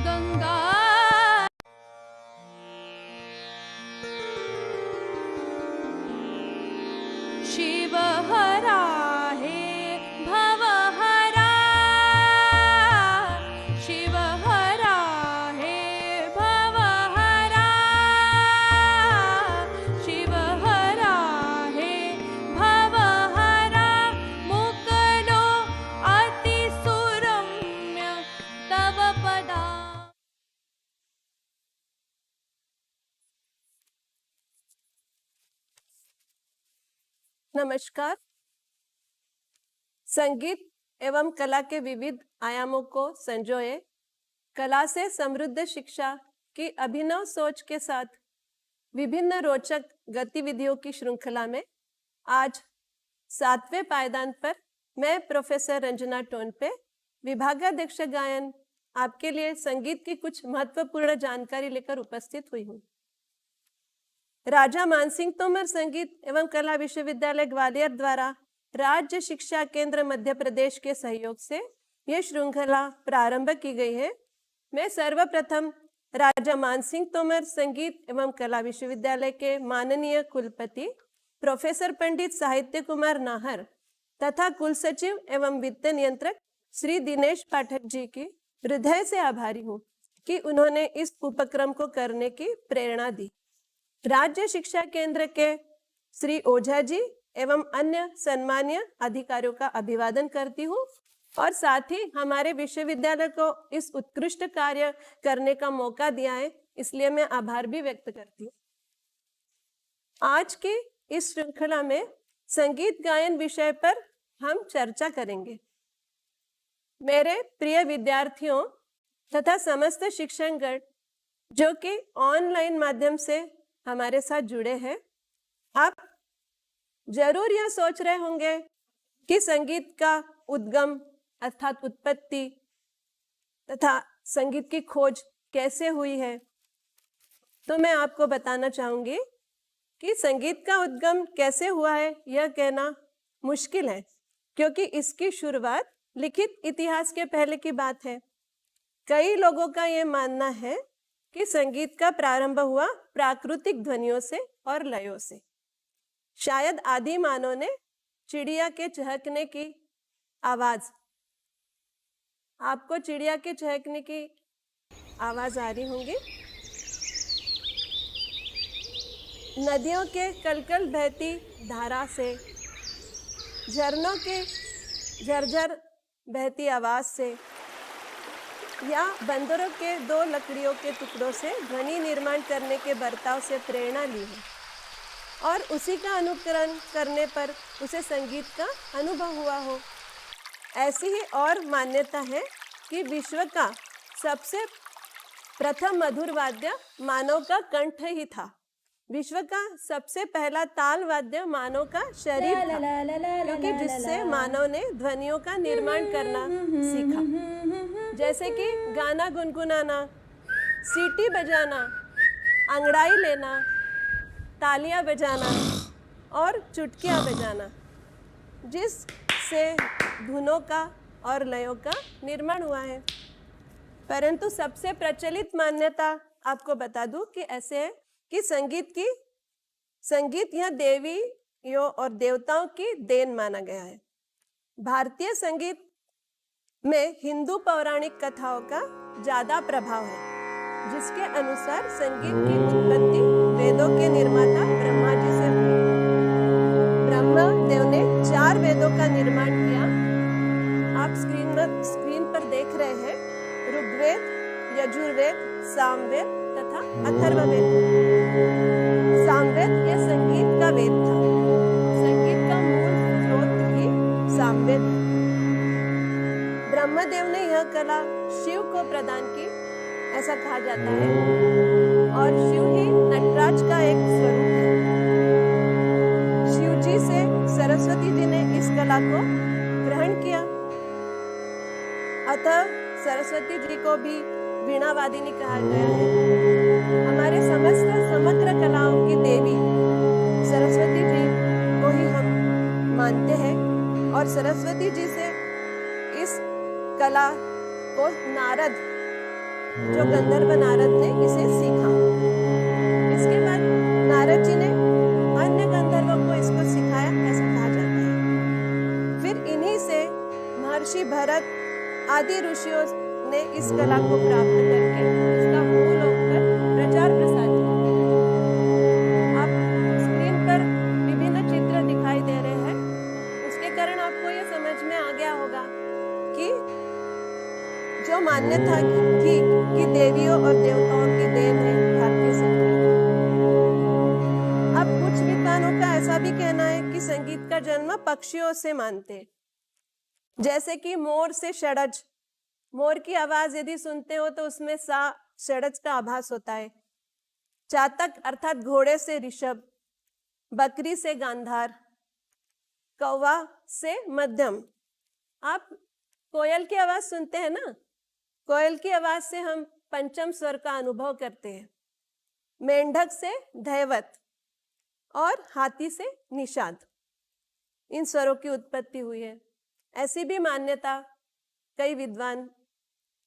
गंगा शिव हरा हे भव हरा शिव हरा हे भव हरा शिव हरा हे भव हरा मुकलो अतिसुरम्य तव पदा। नमस्कार। संगीत एवं कला के विविध आयामों को संजोए कला से समृद्ध शिक्षा की अभिनव सोच के साथ विभिन्न रोचक गतिविधियों की श्रृंखला में आज 7वें पायदान पर मैं प्रोफेसर रंजना टोनपे, विभागाध्यक्ष गायन, आपके लिए संगीत की कुछ महत्वपूर्ण जानकारी लेकर उपस्थित हुई हूँ। राजा मानसिंह तोमर संगीत एवं कला विश्वविद्यालय ग्वालियर द्वारा राज्य शिक्षा केंद्र मध्य प्रदेश के सहयोग से यह श्रृंखला प्रारंभ की गई है। मैं सर्वप्रथम राजा मानसिंह तोमर संगीत एवं कला विश्वविद्यालय के माननीय कुलपति प्रोफेसर पंडित साहित्य कुमार नाहर तथा कुलसचिव एवं वित्त नियंत्रक श्री दिनेश पाठक जी की हृदय से आभारी हूँ कि उन्होंने इस उपक्रम को करने की प्रेरणा दी। राज्य शिक्षा केंद्र के श्री ओझा जी एवं अन्य सम्मानीय अधिकारियों का अभिवादन करती हूँ और साथ ही हमारे विश्वविद्यालय को इस उत्कृष्ट कार्य करने का मौका दिया है, इसलिए मैं आभार भी व्यक्त करती हूँ। आज की इस श्रृंखला में संगीत गायन विषय पर हम चर्चा करेंगे। मेरे प्रिय विद्यार्थियों तथा समस्त शिक्षकगण जो कि ऑनलाइन माध्यम से हमारे साथ जुड़े हैं, आप जरूर यह सोच रहे होंगे कि संगीत का उद्गम अर्थात उत्पत्ति तथा संगीत की खोज कैसे हुई है। तो मैं आपको बताना चाहूंगी कि संगीत का उद्गम कैसे हुआ है यह कहना मुश्किल है, क्योंकि इसकी शुरुआत लिखित इतिहास के पहले की बात है। कई लोगों का यह मानना है कि संगीत का प्रारंभ हुआ प्राकृतिक ध्वनियों से और लयों से। शायद आदि मानव ने चिड़िया के चहकने की आवाज, आपको चिड़िया के चहकने की आवाज आ रही होंगी, नदियों के कलकल बहती धारा से, झरनों के झरझर बहती आवाज से या बंदरों के 2 लकड़ियों के टुकड़ों से ध्वनि निर्माण करने के बर्ताव से प्रेरणा ली है और उसी का अनुकरण करने पर उसे संगीत का अनुभव हुआ हो। ऐसी ही और मान्यता है कि विश्व का सबसे प्रथम मधुर वाद्य मानव का कंठ ही था। विश्व का सबसे पहला ताल वाद्य मानव का शरीर था, क्योंकि जिससे मानव ने ध्वनियों का निर्माण करना सीखा, जैसे कि गाना गुनगुनाना, सीटी बजाना, अंगड़ाई लेना, तालियां बजाना और चुटकियां बजाना, जिससे धुनों का और लयों का निर्माण हुआ है। परंतु सबसे प्रचलित मान्यता आपको बता दूं कि ऐसे है कि संगीत यह देवियों और देवताओं की देन माना गया है। भारतीय संगीत में हिंदू पौराणिक कथाओं का ज्यादा प्रभाव है, जिसके अनुसार संगीत की उत्पत्ति वेदों के निर्माता ब्रह्मा जी से हुई। ब्रह्मा देव ने 4 वेदों का निर्माण किया। आप स्क्रीन पर देख रहे हैं ऋग्वेद, यजुर्वेद, सामवेद तथा अथर्ववेद। सामवेद यह संगीत का वेद था। संगीत का मूल स्रोत ही सामवेद है। ब्रह्मदेव ने यह कला शिव को प्रदान की, ऐसा कहा जाता है, और शिव ही नटराज का एक स्वरूप है। शिव जी से सरस्वती जी ने इस कला को ग्रहण किया, अतः सरस्वती जी को भी वीणावादिनी कहा गया है। हमारे समग्र कलाओं की देवी सरस्वती जी को ही हम मानते हैं और सरस्वती जी से इस कला को नारद जो गंधर्व नारद ने इसे सीखा। इसके बाद नारद जी ने अन्य गंधर्वों को इसको सिखाया, ऐसा कहा जाता है। फिर इन्हीं से महर्षि भरत आदि ऋषियों ने इस कला को प्राप्त करके इसका मूल होकर प्रचार प्रसार किया। आप स्क्रीन पर विभिन्न चित्र दिखाई दे रहे हैं, उसके कारण आपको ये समझ में आ गया होगा कि जो मान्यता थी कि देवियों और देवताओं की देन है भारतीय संगीत। अब कुछ विद्वानों का ऐसा भी कहना है कि संगीत का जन्म पक्षियों से मानते हैं, जैसे कि मोर से षडज। मोर की आवाज यदि सुनते हो तो उसमें सा षडज का आभास होता है। चातक अर्थात घोड़े से ऋषभ, बकरी से गांधार, कौवा से मध्यम। आप कोयल की आवाज सुनते हैं ना, कोयल की आवाज से हम पंचम स्वर का अनुभव करते हैं। मेंढक से धैवत और हाथी से निषाद, इन स्वरों की उत्पत्ति हुई है। ऐसी भी मान्यता कई विद्वान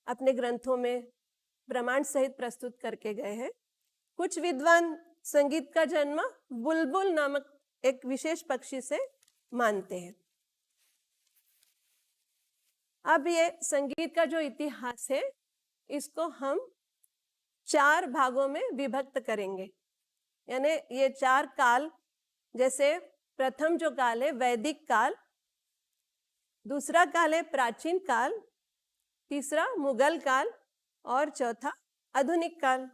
अपने ग्रंथों में प्रमाण सहित प्रस्तुत करके गए हैं। कुछ विद्वान संगीत का जन्म बुलबुल नामक एक विशेष पक्षी से मानते हैं। अब ये संगीत का जो इतिहास है, इसको हम 4 भागों में विभक्त करेंगे। यानी ये 4 काल, जैसे प्रथम जो काल है वैदिक काल, दूसरा काल है प्राचीन काल, तीसरा मुगल काल और चौथा आधुनिक काल।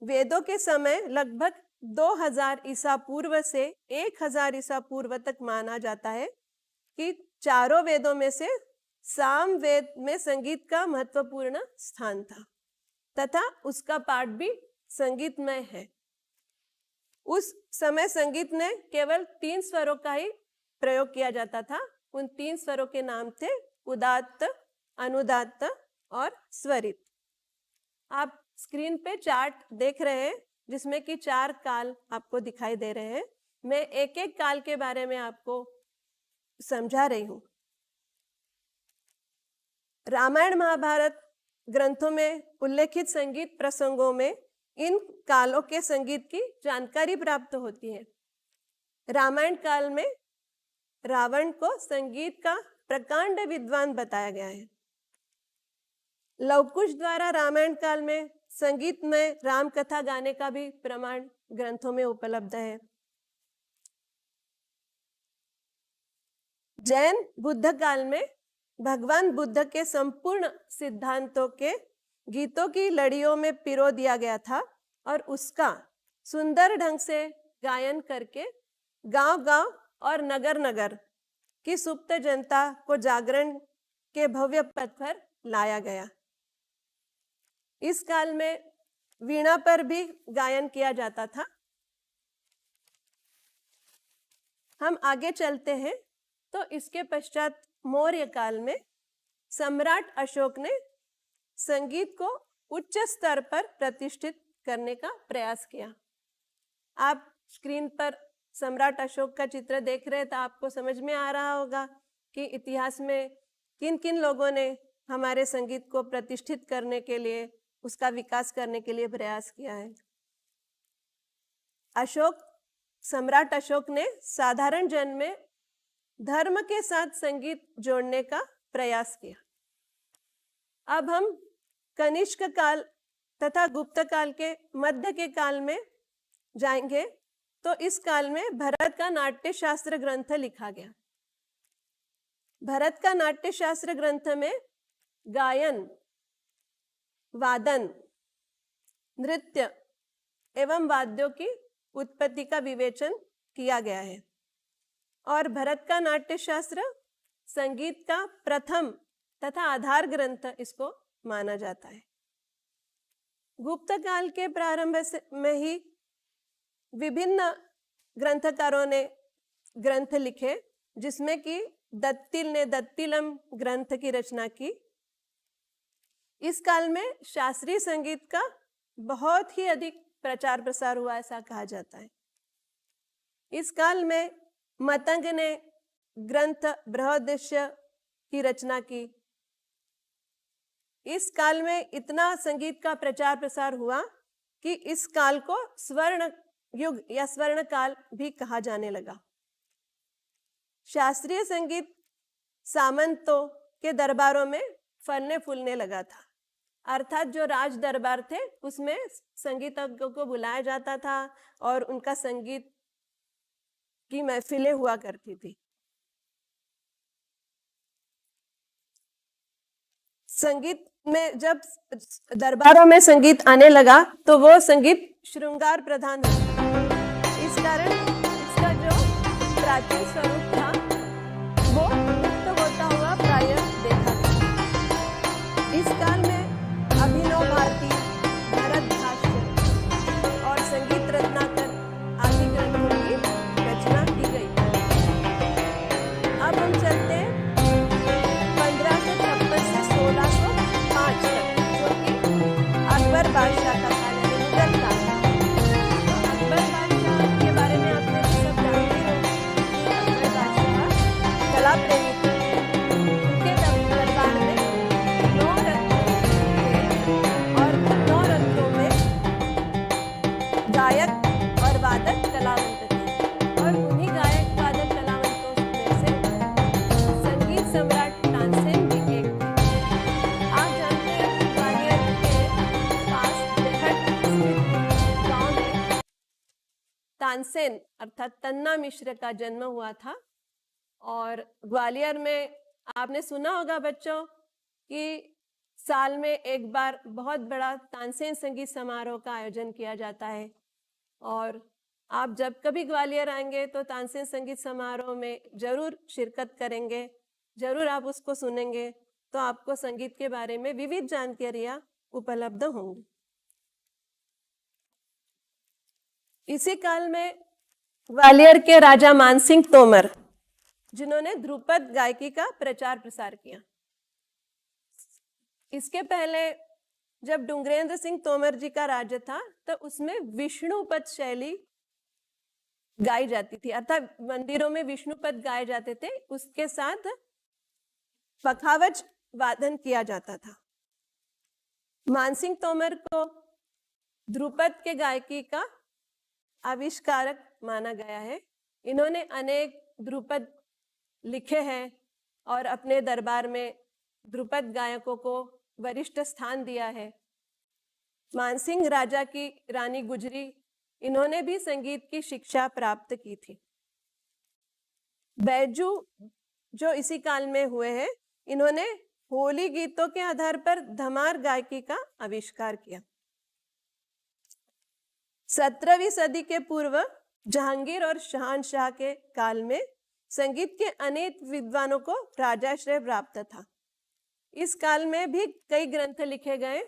वेदों के समय लगभग 2000 ईसा पूर्व से 1000 ईसा पूर्व तक माना जाता है कि चारों वेदों में से साम वेद में संगीत का महत्वपूर्ण स्थान था तथा उसका पाठ भी संगीतमय है। उस समय संगीत ने केवल 3 स्वरों का ही प्रयोग किया जाता था। उन 3 स्वरों के नाम थे उदात्त, अनुदात्त और स्वरित। आप स्क्रीन पे चार्ट देख रहे हैं जिसमें कि 4 काल आपको दिखाई दे रहे हैं। मैं एक एक काल के बारे में आपको समझा रही हूं। रामायण महाभारत ग्रंथों में उल्लेखित संगीत प्रसंगों में इन कालों के संगीत की जानकारी प्राप्त होती है। रामायण काल में रावण को संगीत का प्रकांड विद्वान बताया गया है। लवकुश द्वारा रामायण काल में संगीत में राम कथा गाने का भी प्रमाण ग्रंथों में उपलब्ध है। जैन बुद्ध काल में भगवान बुद्ध के संपूर्ण सिद्धांतों के गीतों की लड़ियों में पिरो दिया गया था और उसका सुंदर ढंग से गायन करके गांव-गांव और नगर-नगर की सुप्त जनता को जागरण के भव्य पथ पर लाया गया। इस काल में वीणा पर भी गायन किया जाता था। हम आगे चलते हैं तो इसके पश्चात मौर्य काल में सम्राट अशोक ने संगीत को उच्च स्तर पर प्रतिष्ठित करने का प्रयास किया। आप स्क्रीन पर सम्राट अशोक का चित्र देख रहे हैं तो आपको समझ में आ रहा होगा कि इतिहास में किन किन लोगों ने हमारे संगीत को प्रतिष्ठित करने के लिए, उसका विकास करने के लिए प्रयास किया है। सम्राट अशोक ने साधारण जन में धर्म के साथ संगीत जोड़ने का प्रयास किया। अब हम कनिष्क काल तथा गुप्त काल के मध्य के काल में जाएंगे तो इस काल में भरत का नाट्य शास्त्र ग्रंथ लिखा गया। भरत का नाट्य शास्त्र ग्रंथ में गायन, वादन, नृत्य एवं वाद्यों की उत्पत्ति का विवेचन किया गया है और भरत का नाट्य शास्त्र संगीत का प्रथम तथा आधार ग्रंथ इसको माना जाता है। गुप्त काल के प्रारंभ में ही विभिन्न ग्रंथकारों ने ग्रंथ लिखे, जिसमें कि दत्तिल ने दत्तिलम ग्रंथ की रचना की। इस काल में शास्त्रीय संगीत का बहुत ही अधिक प्रचार प्रसार हुआ, ऐसा कहा जाता है। इस काल में मतंग ने ग्रंथ बृहदृष्य की रचना की। इस काल में इतना संगीत का प्रचार प्रसार हुआ कि इस काल को स्वर्ण युग या स्वर्ण काल भी कहा जाने लगा। शास्त्रीय संगीत सामंतों के दरबारों में फलने फूलने लगा था, अर्थात जो राज दरबार थे उसमें संगीतज्ञों को बुलाया जाता था और उनका संगीत की महफिलें हुआ करती थी। संगीत में जब दरबारों में संगीत आने लगा तो वो संगीत श्रृंगार प्रधान था। इस कारण इसका जो प्राचीन स्वरूप था वो लुप्त होता हुआ प्रायः देखा गया। इस काल में अभिनव भारती, भरत भाष्य और संगीत रत्नाकर आदि ग्रंथों की रचना की गई। अब हम चलते हैं 1556 से 1605 तक, जो कि अकबर बादशाह का काल है, मुगल काल। तो अकबर बादशाह के बारे में आपने सब जानते हो। अकबर बादशाह कला प्रेमी थे। उनके दरबार में 9 रत्न थे और 9 रत्नों में गायक और वादक कलावंत थे, और उन्हीं गायक वादक कलावंतों में से संगीत सम्राट तानसेन भी एक थे। आप जानते हैं कि ग्वालियर के पास बेहट स्थित गांव में तानसेन अर्थात तन्ना मिश्र का जन्म हुआ था। और ग्वालियर में आपने सुना होगा बच्चों कि साल में एक बार बहुत बड़ा तानसेन संगीत समारोह का आयोजन किया जाता है। और आप जब कभी ग्वालियर आएंगे तो तानसेन संगीत समारोह में जरूर शिरकत करेंगे, जरूर आप उसको सुनेंगे, तो आपको संगीत के बारे में विविध जानकारियां उपलब्ध होंगी। इसी काल में ग्वालियर के राजा मानसिंह तोमर, जिन्होंने ध्रुपद गायकी का प्रचार प्रसार किया। इसके पहले जब डुंगरेंद्र सिंह तोमर जी का राज्य था तो उसमें विष्णुपद शैली गाई जाती थी, अर्थात मंदिरों में विष्णुपद गाए जाते थे, उसके साथ पखावज वादन किया जाता था। मानसिंह तोमर को ध्रुपद के गायकी का आविष्कारक माना गया है। इन्होंने अनेक ध्रुपद लिखे हैं और अपने दरबार में ध्रुपद गायकों को वरिष्ठ स्थान दिया है। मानसिंह राजा की रानी गुजरी, इन्होंने भी संगीत की शिक्षा प्राप्त की थी। बैजू जो इसी काल में हुए हैं, इन्होंने होली गीतों के आधार पर धमार गायकी का आविष्कार किया। 17वीं सदी के पूर्व जहांगीर और शहंशाह के काल में संगीत के अनेक विद्वानों को राजाश्रय प्राप्त था। इस काल में भी कई ग्रंथ लिखे गए,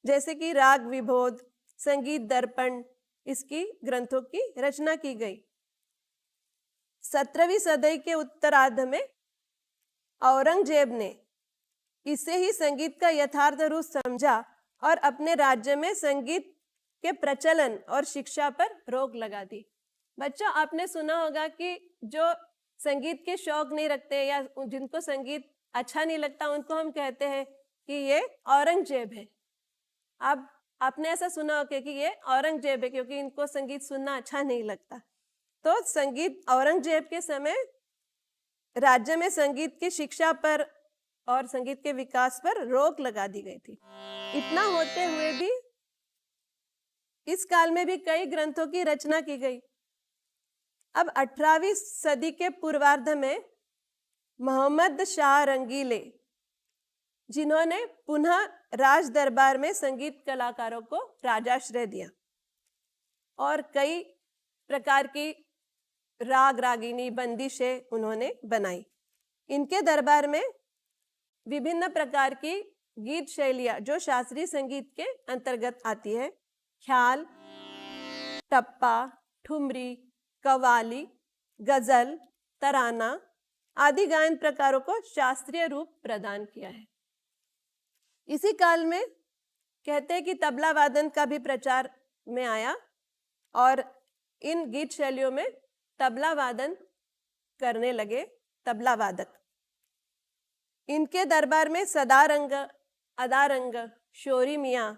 जैसे कि राग विबोध, संगीत दर्पण, इसकी ग्रंथों की रचना की गई। 17वीं सदी के उत्तरार्ध में औरंगजेब ने इसे ही संगीत का यथार्थ रूप समझा और अपने राज्य में संगीत के प्रचलन और शिक्षा पर रोक लगा दी। बच्चों, आपने सुना होगा कि जो संगीत के शौक नहीं रखते या जिनको संगीत अच्छा नहीं लगता, उनको हम कहते हैं कि ये औरंगजेब है। अब आपने ऐसा सुना होगा कि ये औरंगजेब है क्योंकि इनको संगीत सुनना अच्छा नहीं लगता। तो संगीत औरंगजेब के समय राज्य में संगीत की शिक्षा पर और संगीत के विकास पर रोक लगा दी गई थी। इतना होते हुए भी इस काल में भी कई ग्रंथों की रचना की गई। अब 18वीं सदी के पूर्वार्ध में मोहम्मद शाह रंगीले, जिन्होंने पुनः राज दरबार में संगीत कलाकारों को राजाश्रय दिया और कई प्रकार की राग रागिनी बंदिशें उन्होंने बनाई। इनके दरबार में विभिन्न प्रकार की गीत शैलियां जो शास्त्रीय संगीत के अंतर्गत आती है, ख्याल, टप्पा, ठुमरी, कव्वाली, गजल, तराना आदि गायन प्रकारों को शास्त्रीय रूप प्रदान किया है। इसी काल में कहते हैं कि तबला वादन का भी प्रचार में आया और इन गीत शैलियों में तबला वादन करने लगे तबला वादक। इनके दरबार में सदारंग अदारंग, शोरी मियाँ,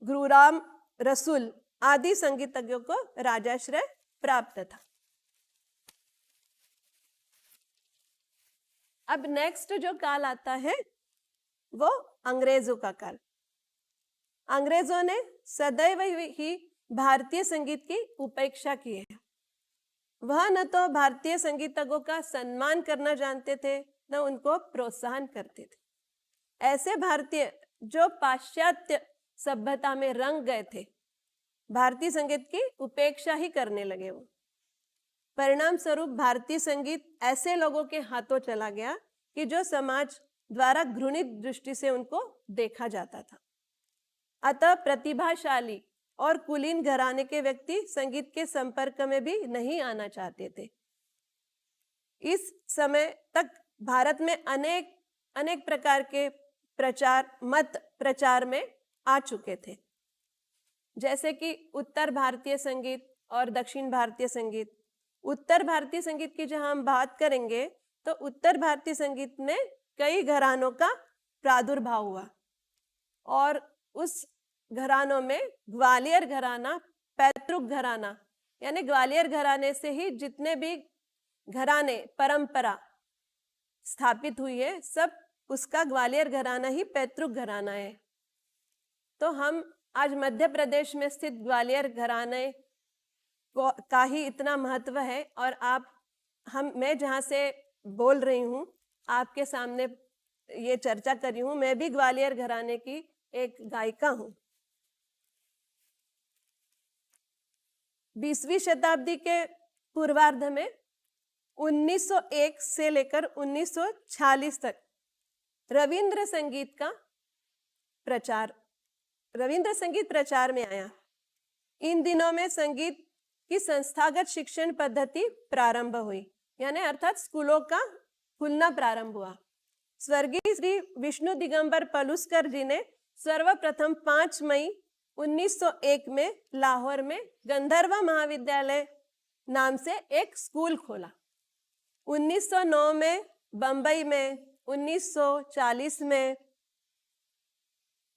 गुरुराम रसूल आदि संगीतज्ञों को राजाश्रय प्राप्त था। अब नेक्स्ट जो काल आता है वो अंग्रेजों का काल। अंग्रेजों ने सदैव ही भारतीय संगीत की उपेक्षा की है। वह न तो भारतीय संगीतज्ञों का सम्मान करना जानते थे, न उनको प्रोत्साहन करते थे। ऐसे भारतीय जो पाश्चात्य सभ्यता में रंग गए थे, भारतीय संगीत की उपेक्षा ही करने लगे। वो परिणाम स्वरूप भारतीय संगीत ऐसे लोगों के हाथों चला गया कि जो समाज द्वारा घृणित दृष्टि से उनको देखा जाता था। अतः प्रतिभाशाली और कुलीन घराने के व्यक्ति संगीत के संपर्क में भी नहीं आना चाहते थे। इस समय तक भारत में अनेक प्रकार के मत प्रचार में आ चुके थे, जैसे कि उत्तर भारतीय संगीत और दक्षिण भारतीय संगीत। उत्तर भारतीय संगीत की जहां हम बात करेंगे तो उत्तर भारतीय संगीत में कई घरानों का प्रादुर्भाव हुआ और उस घरानों में ग्वालियर घराना, पैतृक घराना, यानी ग्वालियर घराने से ही जितने भी घराने परंपरा स्थापित हुई है, सब उसका ग्वालियर घराना ही पैतृक घराना है। तो हम आज मध्य प्रदेश में स्थित ग्वालियर घराने का ही इतना महत्व है। और मैं जहाँ से बोल रही हूँ, आपके सामने ये चर्चा कर रही हूँ, मैं भी ग्वालियर घराने की एक गायिका हूँ। 20वीं शताब्दी के पूर्वार्ध में 1901 से लेकर 1946 तक रविंद्र संगीत प्रचार में आया। इन दिनों में संगीत की संस्थागत शिक्षण पद्धति प्रारंभ हुई, यानी अर्थात स्कूलों का खुलना प्रारंभ हुआ। स्वर्गीय श्री विष्णु दिगंबर पलुस्कर जी ने सर्वप्रथम 5 मई 1901 में लाहौर में गंधर्व महाविद्यालय नाम से एक स्कूल खोला। 1909 में बंबई में, 1940 में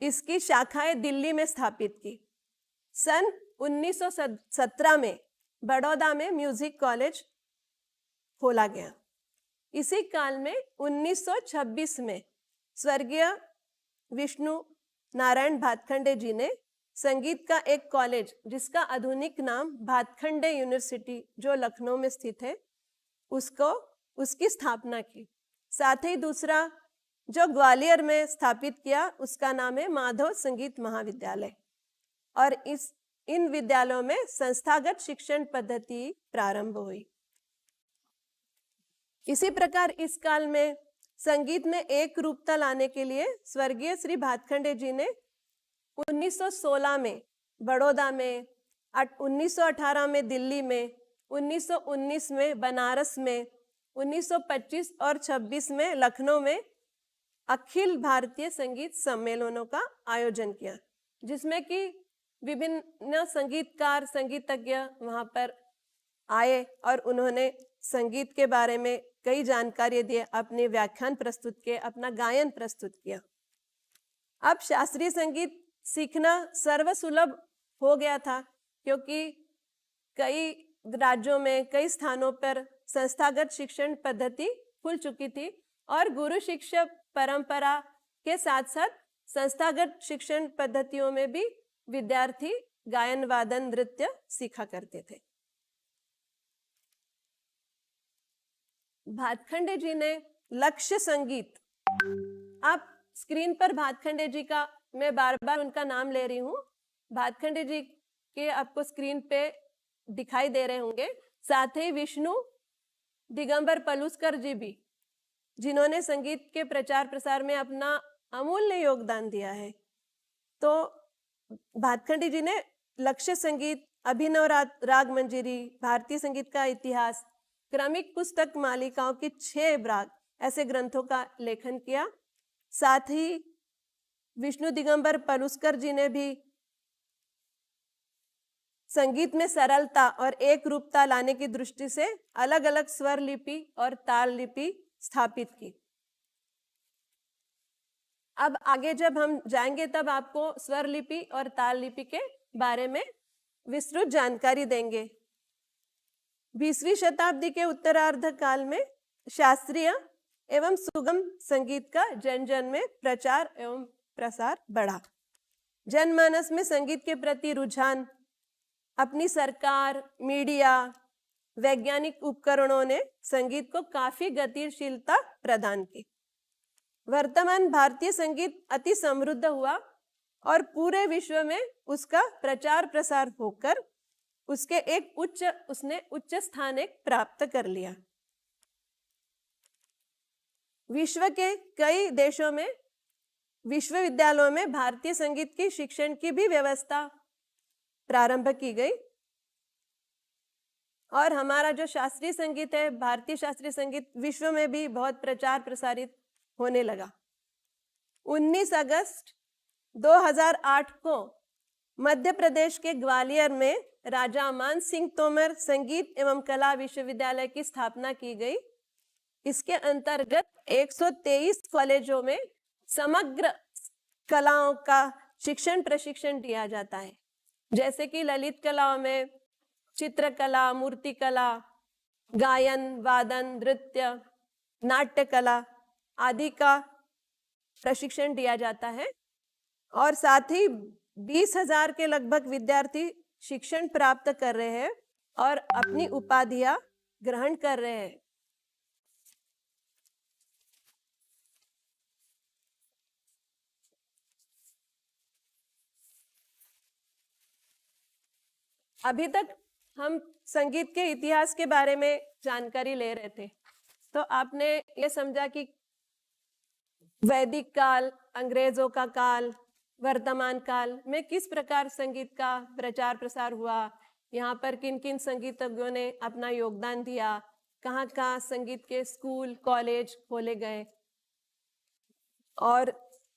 इसकी शाखाएं दिल्ली में स्थापित की। सन 1917 में बड़ौदा में म्यूजिक कॉलेज खोला गया। इसी काल में 1926 में स्वर्गीय विष्णु नारायण भातखंडे जी ने संगीत का एक कॉलेज, जिसका आधुनिक नाम भातखंडे यूनिवर्सिटी जो लखनऊ में स्थित है, उसकी स्थापना की। साथ ही दूसरा जो ग्वालियर में स्थापित किया, उसका नाम है माधव संगीत महाविद्यालय। और इन विद्यालयों में संस्थागत शिक्षण पद्धति प्रारंभ हुई। इसी प्रकार इस काल में संगीत में एक रूपता लाने के लिए स्वर्गीय श्री भातखंडे जी ने 1916 में बड़ौदा में, 1918 में दिल्ली में, 1919 में बनारस में, 1925 और 26 में लखनऊ में अखिल भारतीय संगीत सम्मेलनों का आयोजन किया, जिसमें कि विभिन्न संगीतकार, संगीतज्ञ वहां पर आए और उन्होंने संगीत के बारे में कई जानकारी दिए, अपने व्याख्यान प्रस्तुत किए, अपना गायन प्रस्तुत किया। अब शास्त्रीय संगीत सीखना सर्वसुलभ हो गया था, क्योंकि कई राज्यों में, कई स्थानों पर संस्थागत शिक्षण पद्धति खुल चुकी थी और गुरु शिष्य परंपरा के साथ साथ संस्थागत शिक्षण पद्धतियों में भी विद्यार्थी गायन, वादन, नृत्य सीखा करते थे। भातखंडे जी ने लक्ष्य संगीत, आप स्क्रीन पर भातखंडे जी का, मैं बार बार उनका नाम ले रही हूँ, भातखंडे जी के आपको स्क्रीन पे दिखाई दे रहे होंगे। साथ ही विष्णु दिगंबर पलुस्कर जी भी, जिन्होंने संगीत के प्रचार प्रसार में अपना अमूल्य योगदान दिया है। तो भातखंडे जी ने लक्ष्य संगीत, अभिनव राग मंजरी, भारतीय संगीत का इतिहास, क्रमिक पुस्तक मालिकाओं की 6 राग ऐसे ग्रंथों का लेखन किया। साथ ही विष्णु दिगंबर पलुस्कर जी ने भी संगीत में सरलता और एक रूपता लाने की दृष्टि से अलग अलग स्वर लिपि और ताल लिपि स्थापित की। अब आगे जब हम जाएंगे तब आपको स्वर लिपि और ताल लिपि के बारे में विस्तृत जानकारी देंगे। 20वीं शताब्दी के उत्तरार्ध काल में शास्त्रीय एवं सुगम संगीत का जन जन में प्रचार एवं प्रसार बढ़ा। जनमानस में संगीत के प्रति रुझान, अपनी सरकार, मीडिया, वैज्ञानिक उपकरणों ने संगीत को काफी गतिशीलता प्रदान की। वर्तमान भारतीय संगीत अति समृद्ध हुआ और पूरे विश्व में उसका प्रचार प्रसार होकर उसने उच्च स्थान प्राप्त कर लिया। विश्व के कई देशों में विश्वविद्यालयों में भारतीय संगीत की शिक्षण की भी व्यवस्था प्रारंभ की गई और हमारा जो शास्त्रीय संगीत है, भारतीय शास्त्रीय संगीत विश्व में भी बहुत प्रचार प्रसारित होने लगा। 19 अगस्त 2008 को मध्य प्रदेश के ग्वालियर में राजा मान सिंह तोमर संगीत एवं कला विश्वविद्यालय की स्थापना की गई। इसके अंतर्गत 123 कॉलेजों में समग्र कलाओं का शिक्षण प्रशिक्षण दिया जाता है, जैसे कि ललित कलाओं में चित्रकला, मूर्तिकला, गायन, वादन, नृत्य, नाट्य कला आदि का प्रशिक्षण दिया जाता है और साथ ही 20,000 के लगभग विद्यार्थी शिक्षण प्राप्त कर रहे हैं और अपनी उपाधियां ग्रहण कर रहे हैं। अभी तक हम संगीत के इतिहास के बारे में जानकारी ले रहे थे, तो आपने ये समझा कि वैदिक काल, अंग्रेजों का काल, वर्तमान काल में किस प्रकार संगीत का प्रचार प्रसार हुआ, यहाँ पर किन किन संगीतज्ञों ने अपना योगदान दिया, कहाँ कहाँ संगीत के स्कूल, कॉलेज खोले गए। और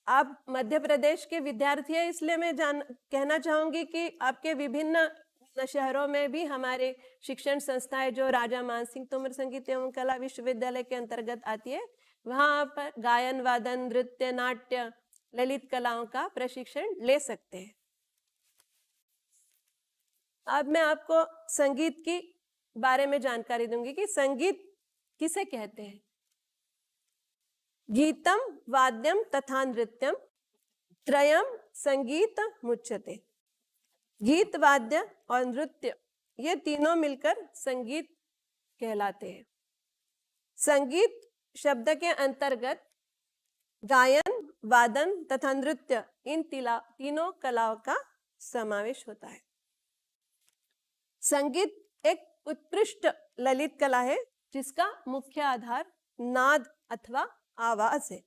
आप मध्य प्रदेश के विद्यार्थी हैं, इसलिए मैं कहना चाहूंगी कि आपके विभिन्न शहरों में भी हमारे शिक्षण संस्थाएं जो राजा मान सिंह तोमर संगीत एवं कला विश्वविद्यालय के अंतर्गत आती है, वहां पर गायन, वादन, नृत्य, नाट्य, ललित कलाओं का प्रशिक्षण ले सकते हैं। अब मैं आपको संगीत की बारे में जानकारी दूंगी कि संगीत किसे कहते हैं। गीतम, वाद्यम तथा नृत्यम त्रयम संगीत मुच्यते। गीत, वाद्य और नृत्य ये तीनों मिलकर संगीत कहलाते हैं। संगीत शब्द के अंतर्गत गायन, वादन तथा नृत्य इन तीनों कलाओं का समावेश होता है। संगीत एक उत्कृष्ट ललित कला है जिसका मुख्य आधार नाद अथवा आवाज है।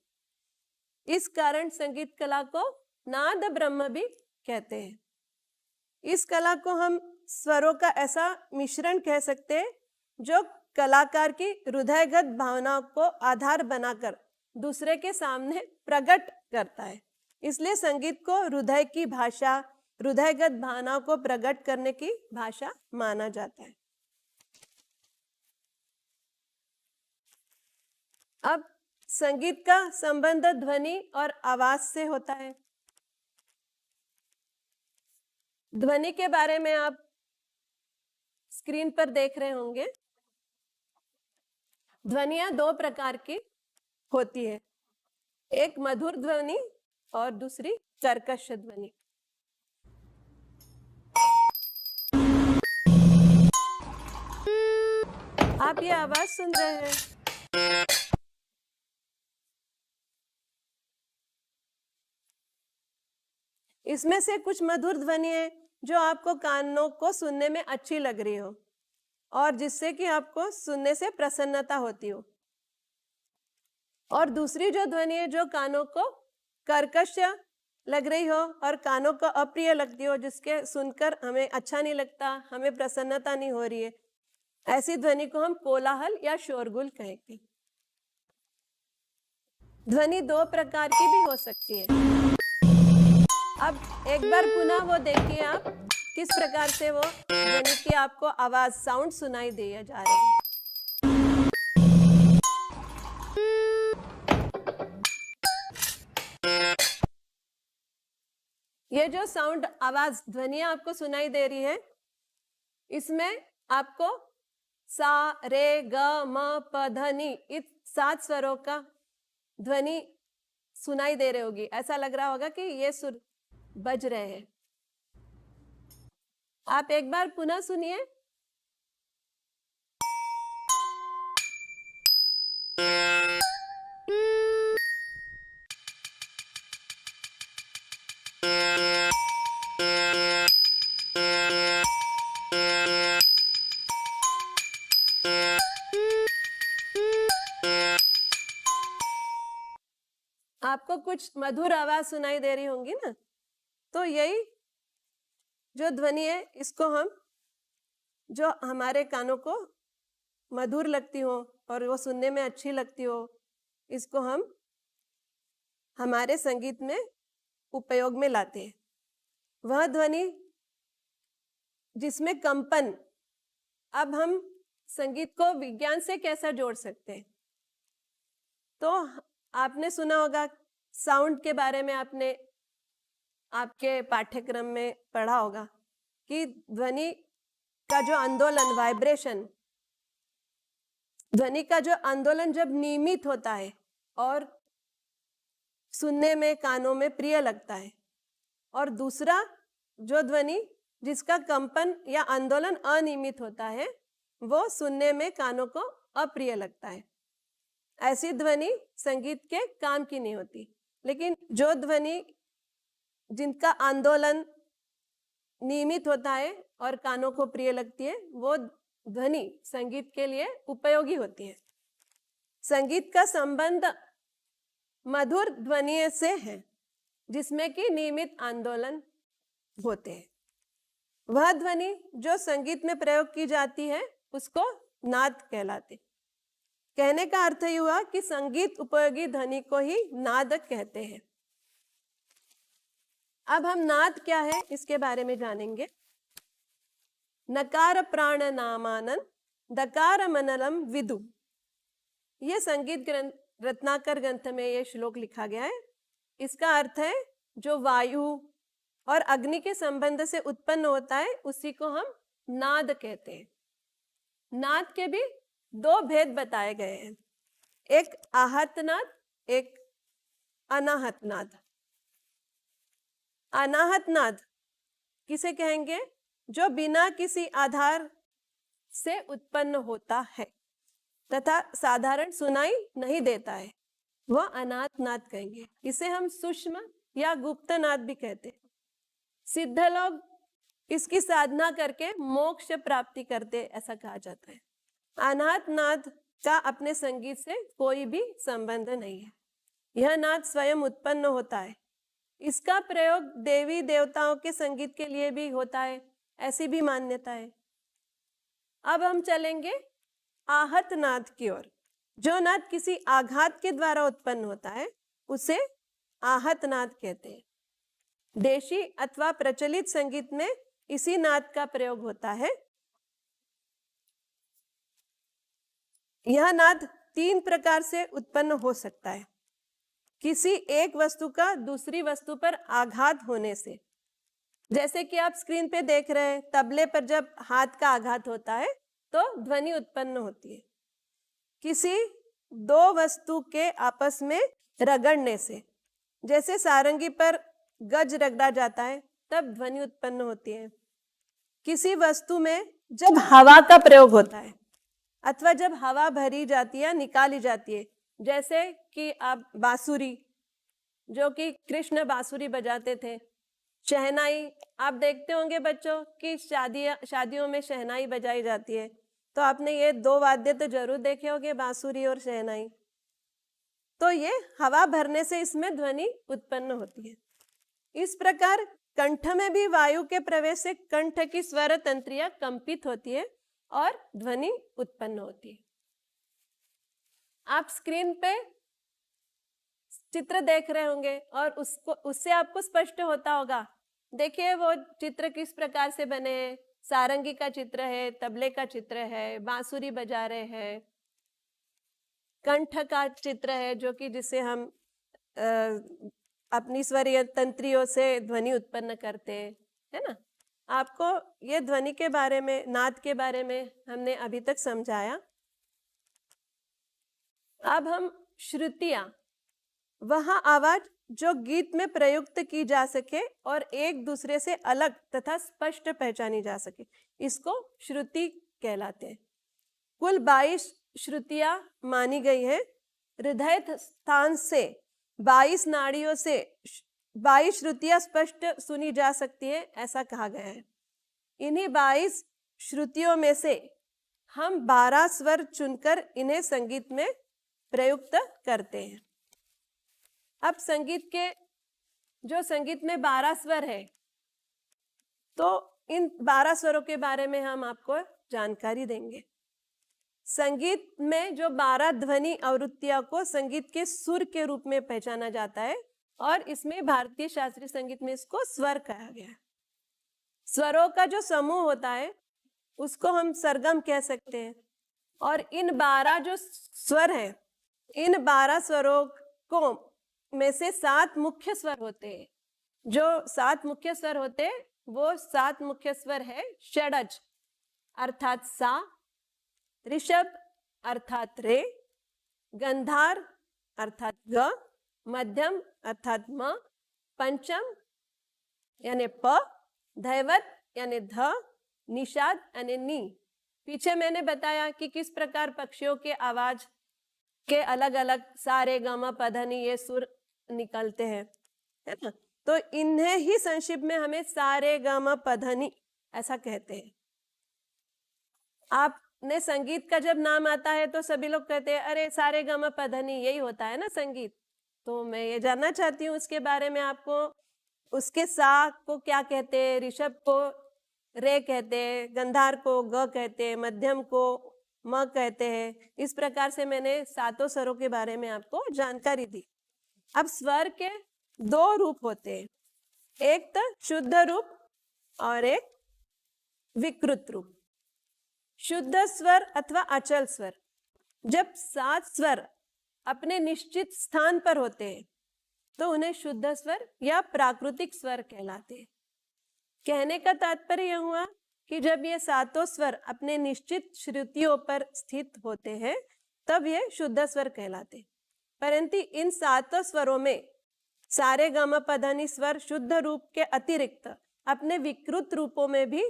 इस कारण संगीत कला को नाद ब्रह्म भी कहते हैं। इस कला को हम स्वरों का ऐसा मिश्रण कह सकते हैं जो कलाकार की हृदयगत भावनाओं को आधार बनाकर दूसरे के सामने प्रकट करता है। इसलिए संगीत को हृदय की भाषा, हृदयगत भावनाओं को प्रकट करने की भाषा माना जाता है। अब संगीत का संबंध ध्वनि और आवाज से होता है। ध्वनि के बारे में आप स्क्रीन पर देख रहे होंगे। ध्वनियां दो प्रकार की होती है, एक मधुर ध्वनि और दूसरी कर्कश ध्वनि। आप ये आवाज सुन रहे हैं, इसमें से कुछ मधुर ध्वनि है जो आपको कानों को सुनने में अच्छी लग रही हो और जिससे कि आपको सुनने से प्रसन्नता होती हो, और दूसरी जो ध्वनि है जो कानों को कर्कश लग रही हो और कानों को अप्रिय लगती हो, जिसके सुनकर हमें अच्छा नहीं लगता, हमें प्रसन्नता नहीं हो रही है, ऐसी ध्वनि को हम कोलाहल या शोरगुल कहेंगे। ध्वनि दो प्रकार की भी हो सकती है। अब एक बार पुनः वो देखिए आप किस प्रकार से वो ध्वनि की आपको आवाज, साउंड सुनाई दिया जा रही है। ये जो साउंड आवाज ध्वनियां आपको सुनाई दे रही है, इसमें आपको सा रे ग म प ध नि इस 7 स्वरों का ध्वनि सुनाई दे रही होगी। ऐसा लग रहा होगा कि ये सुर बज रहे हैं। आप एक बार पुनः सुनिए। आपको कुछ मधुर आवाज सुनाई दे रही होंगी ना, तो यही जो ध्वनि है, इसको हम जो हमारे कानों को मधुर लगती हो और वो सुनने में अच्छी लगती हो, इसको हम हमारे संगीत में उपयोग में लाते हैं। वह ध्वनि जिसमें कंपन, अब हम संगीत को विज्ञान से कैसा जोड़ सकते हैं? तो आपने सुना होगा साउंड के बारे में, आपने आपके पाठ्यक्रम में पढ़ा होगा कि ध्वनि का जो आंदोलन, वाइब्रेशन, ध्वनि का जो आंदोलन जब नियमित होता है और सुनने में कानों में प्रिय लगता है, और दूसरा जो ध्वनि जिसका कंपन या आंदोलन अनियमित होता है, वो सुनने में कानों को अप्रिय लगता है। ऐसी ध्वनि संगीत के काम की नहीं होती। लेकिन जो ध्वनि जिनका आंदोलन नियमित होता है और कानों को प्रिय लगती है, वो ध्वनि संगीत के लिए उपयोगी होती है। संगीत का संबंध मधुर ध्वनि से है जिसमें कि नियमित आंदोलन होते हैं। वह ध्वनि जो संगीत में प्रयोग की जाती है उसको नाद कहलाते। कहने का अर्थ ये हुआ कि संगीत उपयोगी ध्वनि को ही नाद कहते हैं। अब हम नाद क्या है इसके बारे में जानेंगे। नकार प्राण नामानन दकार मनलम विदु, ये संगीत ग्रंथ रत्नाकर ग्रंथ में ये श्लोक लिखा गया है। इसका अर्थ है जो वायु और अग्नि के संबंध से उत्पन्न होता है उसी को हम नाद कहते हैं। नाद के भी 2 भेद बताए गए हैं, एक आहत नाद, एक अनाहत नाद। अनाहत नाद किसे कहेंगे? जो बिना किसी आधार से उत्पन्न होता है तथा साधारण सुनाई नहीं देता है, वह अनाहत नाद कहेंगे। इसे हम सूक्ष्म या गुप्त नाद भी कहते हैं। सिद्ध लोग इसकी साधना करके मोक्ष प्राप्ति करते, ऐसा कहा जाता है। अनाहत नाद का अपने संगीत से कोई भी संबंध नहीं है। यह नाद स्वयं उत्पन्न होता है। इसका प्रयोग देवी देवताओं के संगीत के लिए भी होता है, ऐसी भी मान्यता है। अब हम चलेंगे आहत नाद की ओर। जो नाद किसी आघात के द्वारा उत्पन्न होता है उसे आहत नाद कहते हैं। देशी अथवा प्रचलित संगीत में इसी नाद का प्रयोग होता है। यह नाद 3 प्रकार से उत्पन्न हो सकता है। किसी एक वस्तु का दूसरी वस्तु पर आघात होने से, जैसे कि आप स्क्रीन पे देख रहे हैं, तबले पर जब हाथ का आघात होता है तो ध्वनि उत्पन्न होती है। किसी 2 वस्तु के आपस में रगड़ने से, जैसे सारंगी पर गज रगड़ा जाता है तब ध्वनि उत्पन्न होती है। किसी वस्तु में जब हवा का प्रयोग होता है अथवा जब हवा भरी जाती है, निकाली जाती है, जैसे कि आप बांसुरी, जो कि कृष्ण बांसुरी बजाते थे, शहनाई, आप देखते होंगे बच्चों कि शादियों में शहनाई बजाई जाती है, तो आपने ये 2 वाद्य तो जरूर देखे होंगे, बांसुरी और शहनाई। तो ये हवा भरने से इसमें ध्वनि उत्पन्न होती है। इस प्रकार कंठ में भी वायु के प्रवेश से कंठ की स्वर तंत्रियां कंपित होती है और ध्वनि उत्पन्न होती है। आप स्क्रीन पे चित्र देख रहे होंगे और उससे आपको स्पष्ट होता होगा। देखिए वो चित्र किस प्रकार से बने हैं। सारंगी का चित्र है, तबले का चित्र है, बांसुरी बजा रहे हैं, कंठ का चित्र है जो कि जिसे हम अपनी स्वर तंत्रियों से ध्वनि उत्पन्न करते हैं, है ना। आपको ये ध्वनि के बारे में, नाद के बारे में हमने अभी तक समझाया। अब हम श्रुतियां, वह आवाज जो गीत में प्रयुक्त की जा सके और एक दूसरे से अलग तथा स्पष्ट पहचानी जा सके, इसको श्रुति कहलाते हैं। कुल 22 श्रुतियां मानी गई है। हृदय स्थान से 22 नाड़ियों से 22 श्रुतियां स्पष्ट सुनी जा सकती है, ऐसा कहा गया है। इन्हीं 22 श्रुतियों में से हम 12 स्वर चुनकर इन्हें संगीत में प्रयुक्त करते हैं। अब संगीत में 12 स्वर है, तो इन 12 स्वरों के बारे में हम आपको जानकारी देंगे। संगीत में जो 12 ध्वनि आवृत्तियों को संगीत के सुर के रूप में पहचाना जाता है और इसमें भारतीय शास्त्रीय संगीत में इसको स्वर कहा गया है। स्वरों का जो समूह होता है उसको हम सरगम कह सकते हैं। और इन 12 जो स्वर हैं, इन 12 स्वरों को में से 7 मुख्य स्वर होते हैं। जो 7 मुख्य स्वर होते हैं वो 7 मुख्य स्वर है षडज अर्थात सा, ऋषभ अर्थात रे, गंधार अर्थात ग, मध्यम अर्थात म, पंचम यानी प, धैवत यानी ध, निषाद यानी नी। पीछे मैंने बताया कि किस प्रकार पक्षियों के आवाज के अलग अलग सा रे ग म प ध नि ये सुर निकलते हैं, है ना। तो इन्हें ही संक्षिप्त में हमें सा रे ग म प ध नि ऐसा कहते हैं। आपने संगीत का जब नाम आता है तो सभी लोग कहते हैं अरे सा रे ग म प ध नि यही होता है ना संगीत। तो मैं ये जानना चाहती हूँ उसके बारे में, आपको उसके सा को क्या कहते हैं, ऋषभ को रे कहते हैं, गंधार को ग कहते हैं, मध्यम को म कहते हैं। इस प्रकार से मैंने 7 स्वरों के बारे में आपको जानकारी दी। अब स्वर के 2 रूप होते हैं, एक तो शुद्ध रूप और एक विकृत रूप। शुद्ध स्वर अथवा अचल स्वर, जब 7 स्वर अपने निश्चित स्थान पर होते हैं तो उन्हें शुद्ध स्वर या प्राकृतिक स्वर कहलाते हैं। कहने का तात्पर्य यह हुआ कि जब ये 7 स्वर अपने निश्चित श्रुतियों पर स्थित होते हैं तब ये शुद्ध स्वर कहलाते हैं। परंतु इन 7 स्वरों में सा रे ग म प ध नि स्वर शुद्ध रूप के अतिरिक्त अपने विकृत रूपों में भी,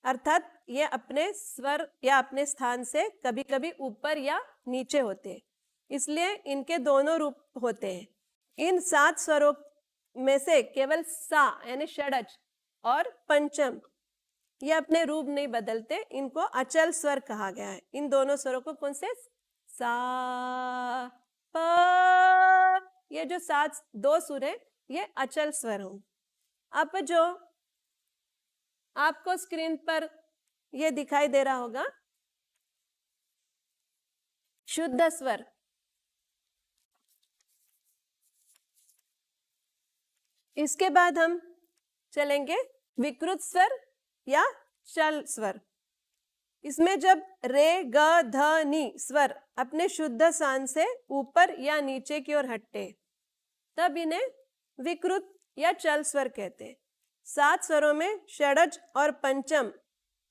अर्थात ये अपने स्वर या अपने स्थान से कभी कभी ऊपर या नीचे होते हैं, इसलिए इनके दोनों रूप होते हैं। इन 7 स्वरों में से केवल सा यानी षडज और पंचम ये अपने रूप नहीं बदलते, इनको अचल स्वर कहा गया है। इन दोनों स्वरों को कौन से, सा प, ये जो 2 सुर है ये अचल स्वर हों। अब जो आपको स्क्रीन पर ये दिखाई दे रहा होगा शुद्ध स्वर, इसके बाद हम चलेंगे विकृत स्वर या चल स्वर। इसमें जब रे ग ध नि स्वर अपने शुद्ध स्थान से ऊपर या नीचे की ओर हटते तब इन्हें विकृत या चल स्वर कहते हैं। 7 स्वरों में षडज और पंचम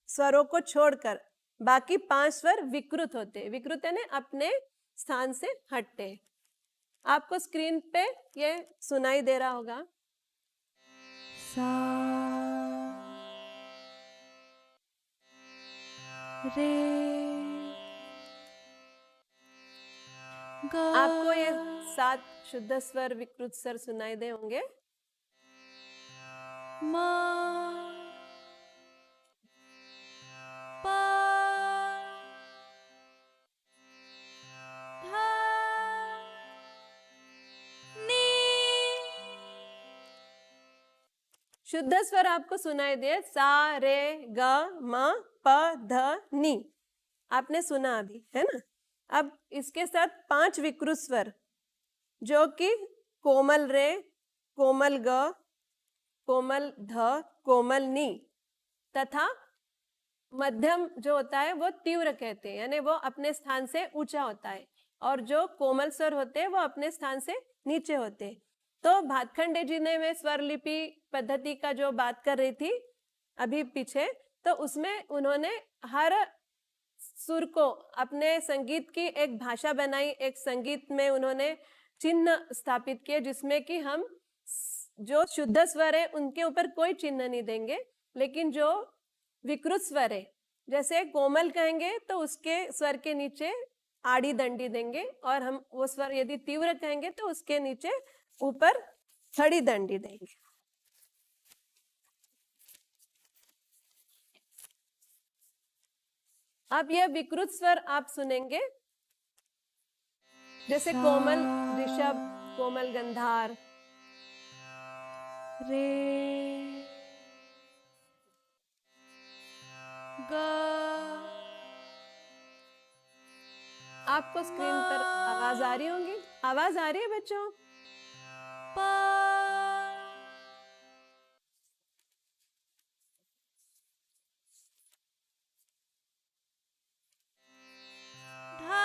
स्वरों को छोड़कर बाकी 5 स्वर विकृत होते हैं। विकृत यानी अपने स्थान से हटते हैं। आपको स्क्रीन पे ये सुनाई दे रहा होगा, सा रे ग। आपको ये 7 शुद्ध स्वर विकृत स्वर सुनाई दे होंगे। म प ध नि। शुद्ध स्वर आपको सुनाई दे सा रे ग म प ध नि, आपने सुना अभी, है ना। अब इसके साथ 5 विकृत स्वर जो कि कोमल रे, कोमल ग, कोमल ध, कोमल नी तथा मध्यम जो होता है वो तीव्र कहते हैं, यानी वो अपने स्थान से ऊंचा होता है, और जो कोमल स्वर होते हैं वो अपने स्थान से नीचे होते हैं। तो भातखंडे जी ने मैं स्वर लिपि पद्धति का जो बात कर रही थी अभी पीछे, तो उसमें उन्होंने हर सुर को अपने संगीत की एक भाषा बनाई, एक संगीत में उन्होंने चिन्ह स्थापित किए, जिसमें कि हम जो शुद्ध स्वर है उनके ऊपर कोई चिन्ह नहीं देंगे, लेकिन जो विकृत स्वर है, जैसे कोमल कहेंगे तो उसके स्वर के नीचे आड़ी दंडी देंगे, और हम वो स्वर यदि तीव्र कहेंगे तो उसके नीचे ऊपर खड़ी दंडी देंगे। अब यह विकृत स्वर आप सुनेंगे, जैसे कोमल ऋषभ, कोमल गंधार, रे ग। आपको स्क्रीन पर आवाज आ रही होंगी, आवाज आ रही है बच्चों? प धा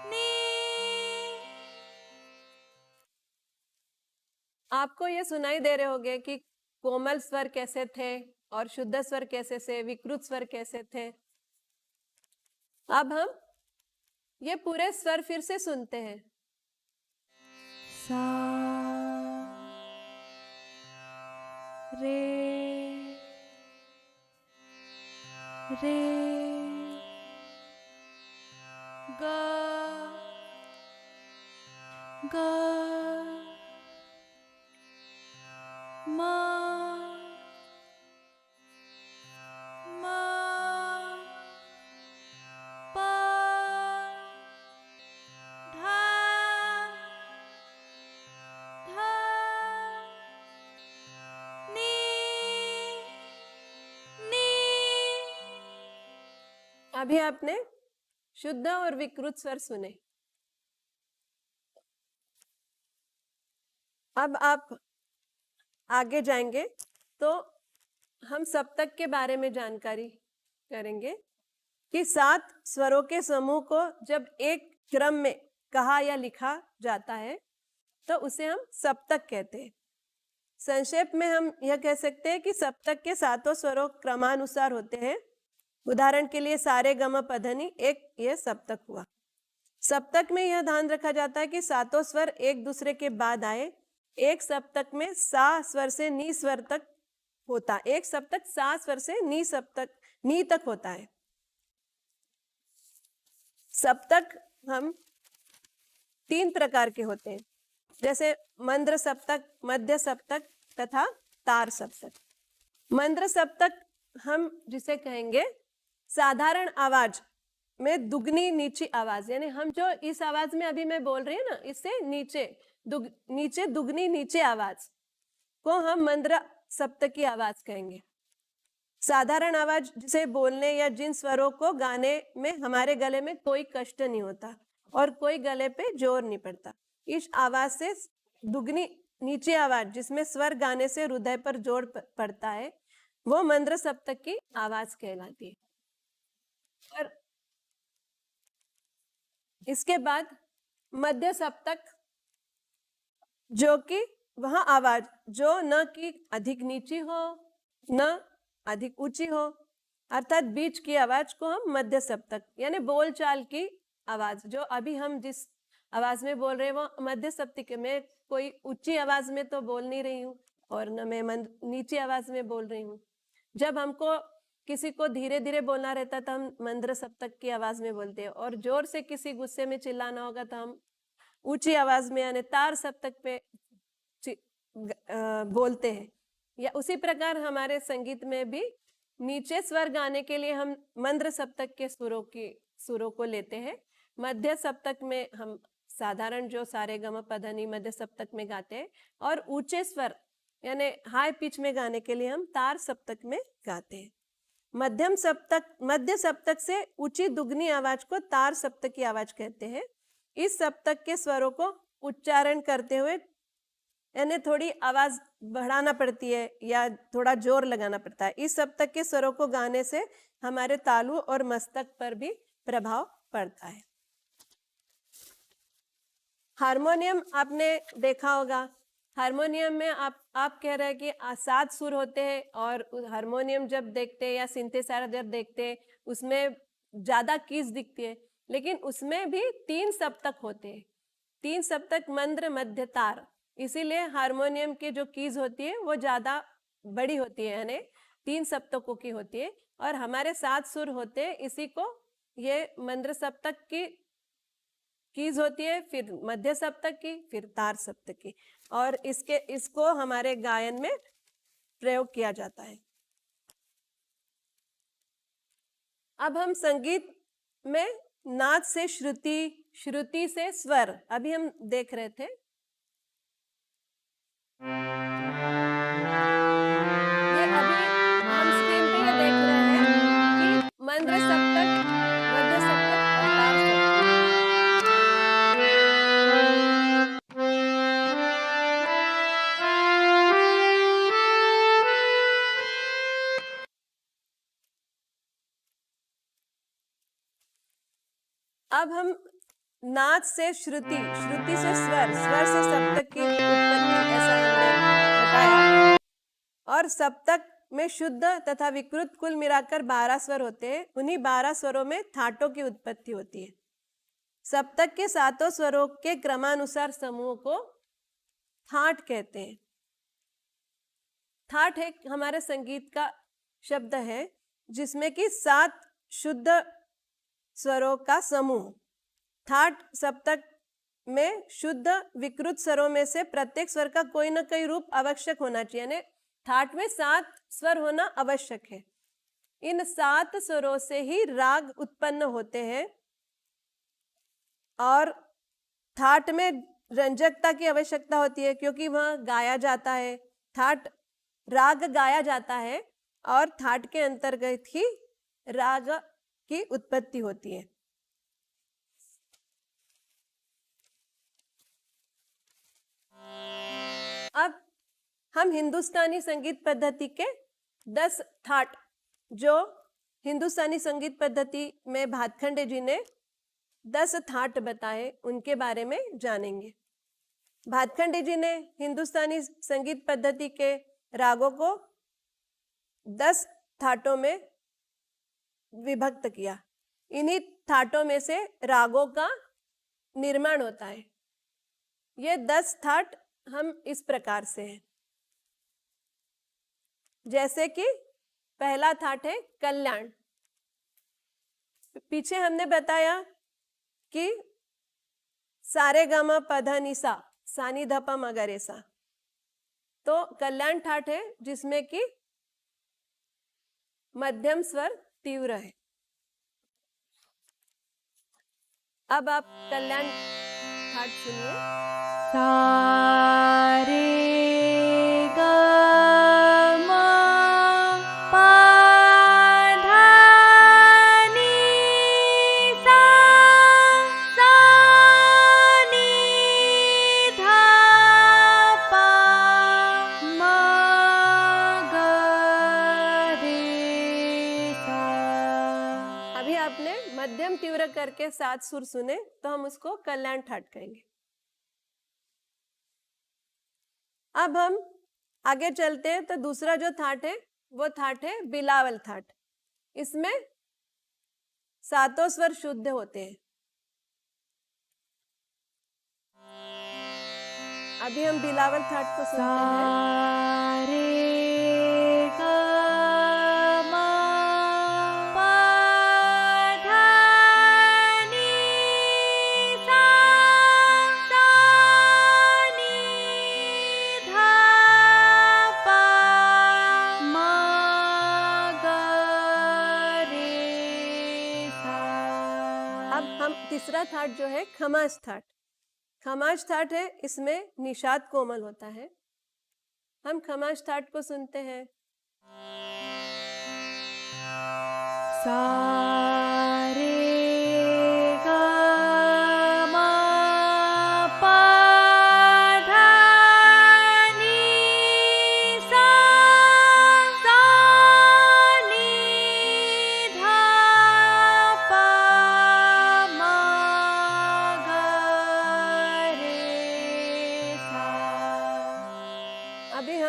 नी। आपको ये सुनाई दे रहे होंगे कि कोमल स्वर कैसे थे और शुद्ध स्वर कैसे से, विकृत स्वर कैसे थे। अब हम ये पूरे स्वर फिर से सुनते हैं। सा रे रे ग ग म म प धा धा नी नी। अभी आपने शुद्ध और विकृत स्वर सुने। अब आप आगे जाएंगे तो हम सप्तक के बारे में जानकारी करेंगे कि 7 स्वरों के समूह को जब एक क्रम में कहा या लिखा जाता है तो उसे हम सप्तक कहते हैं। संक्षेप में हम यह कह सकते हैं कि सप्तक के 7 स्वरों क्रमानुसार होते हैं। उदाहरण के लिए सारे गम पधनी एक यह सप्तक हुआ। सप्तक में यह ध्यान रखा जाता है कि 7 स्वर एक दूसरे के बाद आए। एक सप्तक में सा स्वर से नी स्वर तक होता है, एक सप्तक सा स्वर से नी तक होता है। सप्तक हम 3 प्रकार के होते हैं, जैसे मंद्र सप्तक, मध्य सप्तक तथा तार सप्तक। मंद्र सप्तक हम जिसे कहेंगे साधारण आवाज में दुगनी नीची आवाज, यानी हम जो इस आवाज में अभी मैं बोल रही हूँ ना, इससे नीचे दुगनी नीचे आवाज को हम मंद्र सप्तक की आवाज कहेंगे। साधारण आवाज जिसे बोलने या जिन स्वरों को गाने में हमारे गले में कोई कष्ट नहीं होता और कोई गले पे जोर नहीं पड़ता, इस आवाज से दुगनी नीचे आवाज जिसमें स्वर गाने से हृदय पर जोर पड़ता है, वो मंद्र सप्तक की आवाज कहलाती है। और इसके बाद मध्य सप्तक, जो कि वह आवाज जो न कि अधिक नीची हो न अधिक ऊंची हो, अर्थात बीच की आवाज को हम मध्य सप्तक यानी बोलचाल की आवाज, जो अभी हम जिस आवाज में बोल रहे हैं वो मध्य सप्तक में, कोई ऊंची आवाज में तो बोल नहीं रही हूँ और न मैं नीची आवाज में बोल रही हूँ। जब हमको किसी को धीरे धीरे बोलना रहता तो हम मंद्र सप्तक की आवाज में बोलते हैं, और जोर से किसी गुस्से में चिल्लाना होगा तो हम ऊंची आवाज में यानी तार सप्तक पे बोलते हैं। या उसी प्रकार हमारे संगीत में भी नीचे स्वर गाने के लिए हम मंद्र सप्तक के सुरों को लेते हैं। मध्य सप्तक में हम साधारण जो सारे गम पधनी मध्य सप्तक में गाते हैं, और ऊंचे स्वर यानी हाई पिच में गाने के लिए हम तार सप्तक में गाते हैं। मध्य सप्तक से ऊंची दुगनी आवाज को तार सप्तक की आवाज कहते हैं। इस सप्तक के स्वरों को उच्चारण करते हुए यानी थोड़ी आवाज बढ़ाना पड़ती है या थोड़ा जोर लगाना पड़ता है। इस सप्तक के स्वरों को गाने से हमारे तालु और मस्तक पर भी प्रभाव पड़ता है। हारमोनियम आपने देखा होगा, हारमोनियम में आप कह रहे हैं कि 7 सुर होते हैं, और हारमोनियम जब देखते हैं या सिंथेसाइजर जब देखते हैं उसमें ज़्यादा कीज दिखती है, लेकिन उसमें भी 3 सप्तक होते हैं, 3 सप्तक मंद्र मध्य तार। इसीलिए हारमोनियम की जो कीज होती है वो ज़्यादा बड़ी होती है, यानी 3 सप्तकों की होती है, और हमारे 7 सुर होते हैं, इसी को ये मंद्र सप्तक की कीज होती है, फिर मध्य सप्तक की, फिर तार सप्तक की, और इसको हमारे गायन में प्रयोग किया जाता है। अब हम संगीत में नाद से श्रुति, श्रुति से स्वर अभी हम देख रहे थे। ये अभी हम स्क्रीन पे ये देख रहे हैं कि मंद्र सप्तक, मध्य सप्तक और तार सप्तक। अब हम नाद से श्रुति, श्रुति से स्वर, स्वर से सप्तक की उत्पत्ति, ऐसा हमने बताया, और सप्तक में शुद्ध तथा विकृत कुल मिलाकर 12 स्वर होते हैं। उन्हीं 12 स्वरों में थाटों की उत्पत्ति होती है। सप्तक के 7 स्वरों के क्रमानुसार समूह को थाट कहते हैं। थाट एक हमारे संगीत का शब्द है जिसमें कि 7 शुद्ध स्वरों का समूह। थाट सप्तक में शुद्ध विकृत स्वरों में से प्रत्येक स्वर का कोई ना कोई रूप आवश्यक होना चाहिए, यानी थाट में 7 स्वर होना आवश्यक है। इन 7 स्वरों से ही राग उत्पन्न होते हैं, और थाट में रंजकता की आवश्यकता होती है क्योंकि वह गाया जाता है, थाट राग गाया जाता है, और थाट के अंतर्गत ही राग की उत्पत्ति होती है। अब हम हिंदुस्तानी संगीत पद्धति के 10 थाट, जो हिंदुस्तानी संगीत पद्धति में भातखंडे जी ने 10 थाट बताए, उनके बारे में जानेंगे। भातखंडे जी ने हिंदुस्तानी संगीत पद्धति के रागों को 10 थाटों में विभक्त किया। इन्हीं थाटों में से रागों का निर्माण होता है। ये 10 थाट हम इस प्रकार से हैं, जैसे कि पहला थाट है कल्याण। पीछे हमने बताया कि सारे गामा पधा निसा, सानी धपा मगरेसा, तो कल्याण ठाट है जिसमें कि मध्यम स्वर तीव्र है। अब आप कल्याण ठाट सुनिए। सा रे ग म प ध नि सा, सा नि ध प म ग रे सा। अभी आपने मध्यम तीव्र करके 7 सुर सुने, तो हम उसको कल्याण ठाट कहेंगे। अब हम आगे चलते हैं, तो दूसरा जो थाट है वो थाट है बिलावल थाट। इसमें 7 स्वर शुद्ध होते हैं। अभी हम बिलावल थाट को सुनते हैं। सा रे ग म प ध नि सा, सा नि ध प म ग रे सा। अब हम तीसरा थाट जो है खमाज थाट। खमाज थाट है, इसमें निषाद कोमल होता है। हम खमाज थाट को सुनते हैं। सा रे ग म प ध नि सा, सा नि ध प म ग रे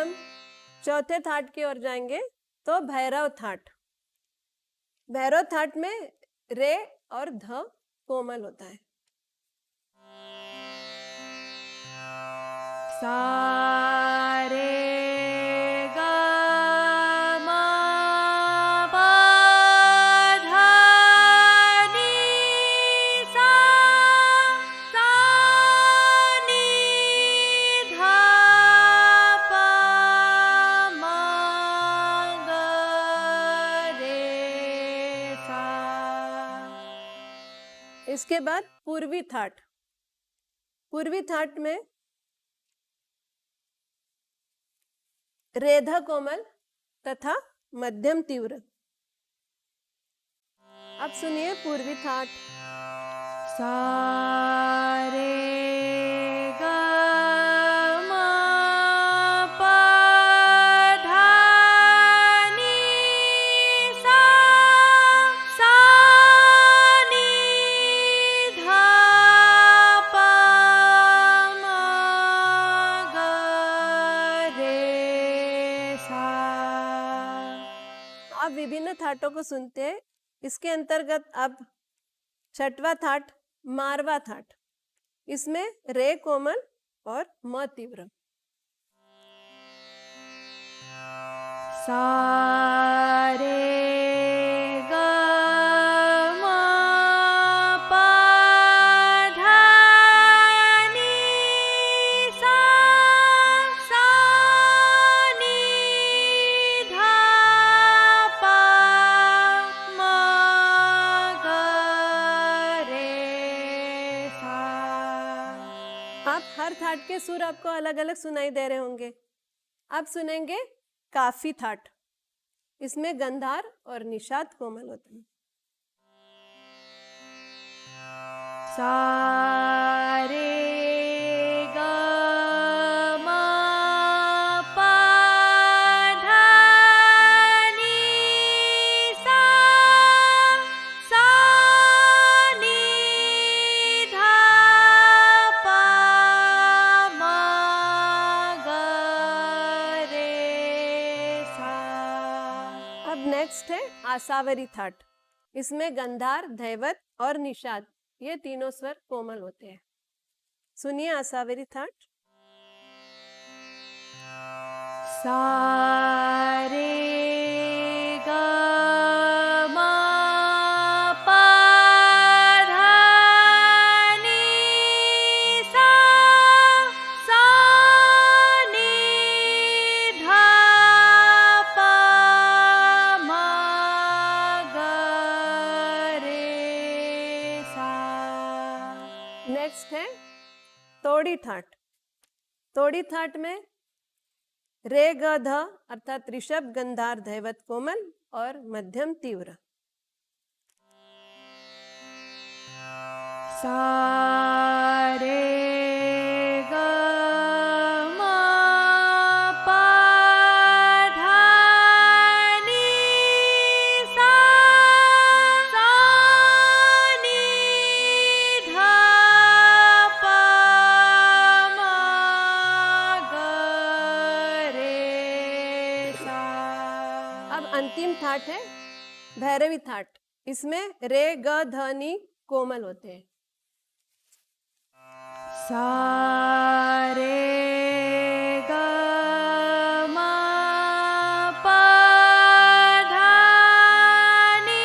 हम चौथे थाट की ओर जाएंगे तो भैरव थाट। भैरव थाट में रे और ध कोमल होता है। सा रे ग म प ध नि सा नि ध प म ग रे सा। इसके बाद पूर्वी थाट। पूर्वी थाट में रेधा कोमल तथा मध्यम तीव्र। अब सुनिए पूर्वी थाट। सा रे ग म प ध नि सा नि ध प म ग रे सा। अब विभिन्न थाटों को सुनते हैं। इसके अंतर्गत अब छठवां थाट मारवा थाट। इसमें रे कोमल और म तीव्र। सा रे ग म प ध नि सा नि ध प म ग रे सा। आप हर थाट के सुर आपको अलग अलग सुनाई दे रहे होंगे। अब सुनेंगे काफी थाट। इसमें गंधार और निषाद कोमल होते हैं। सा रे ग म प ध नि सा नि ध प म ग रे सा। अब नेक्स्ट है आसावरी थाट। इसमें गंधार, धैवत और निषाद ये तीनों स्वर कोमल होते हैं। सुनिए आसावरी थाट। सा रे ग म प ध नि सा नि ध प म ग रे सा। नेक्स्ट है तोड़ी थाट। तोड़ी थाट में रे ग ध अर्थात ऋषभ, गंधार, धैवत कोमल और मध्यम तीव्र। सा रे ग म प ध नि सा नि ध प म ग रे सा। अब अंतिम थाट है भैरवी थाट। इसमें रे ग ध नि कोमल होते हैं। सा रे ग म प ध नि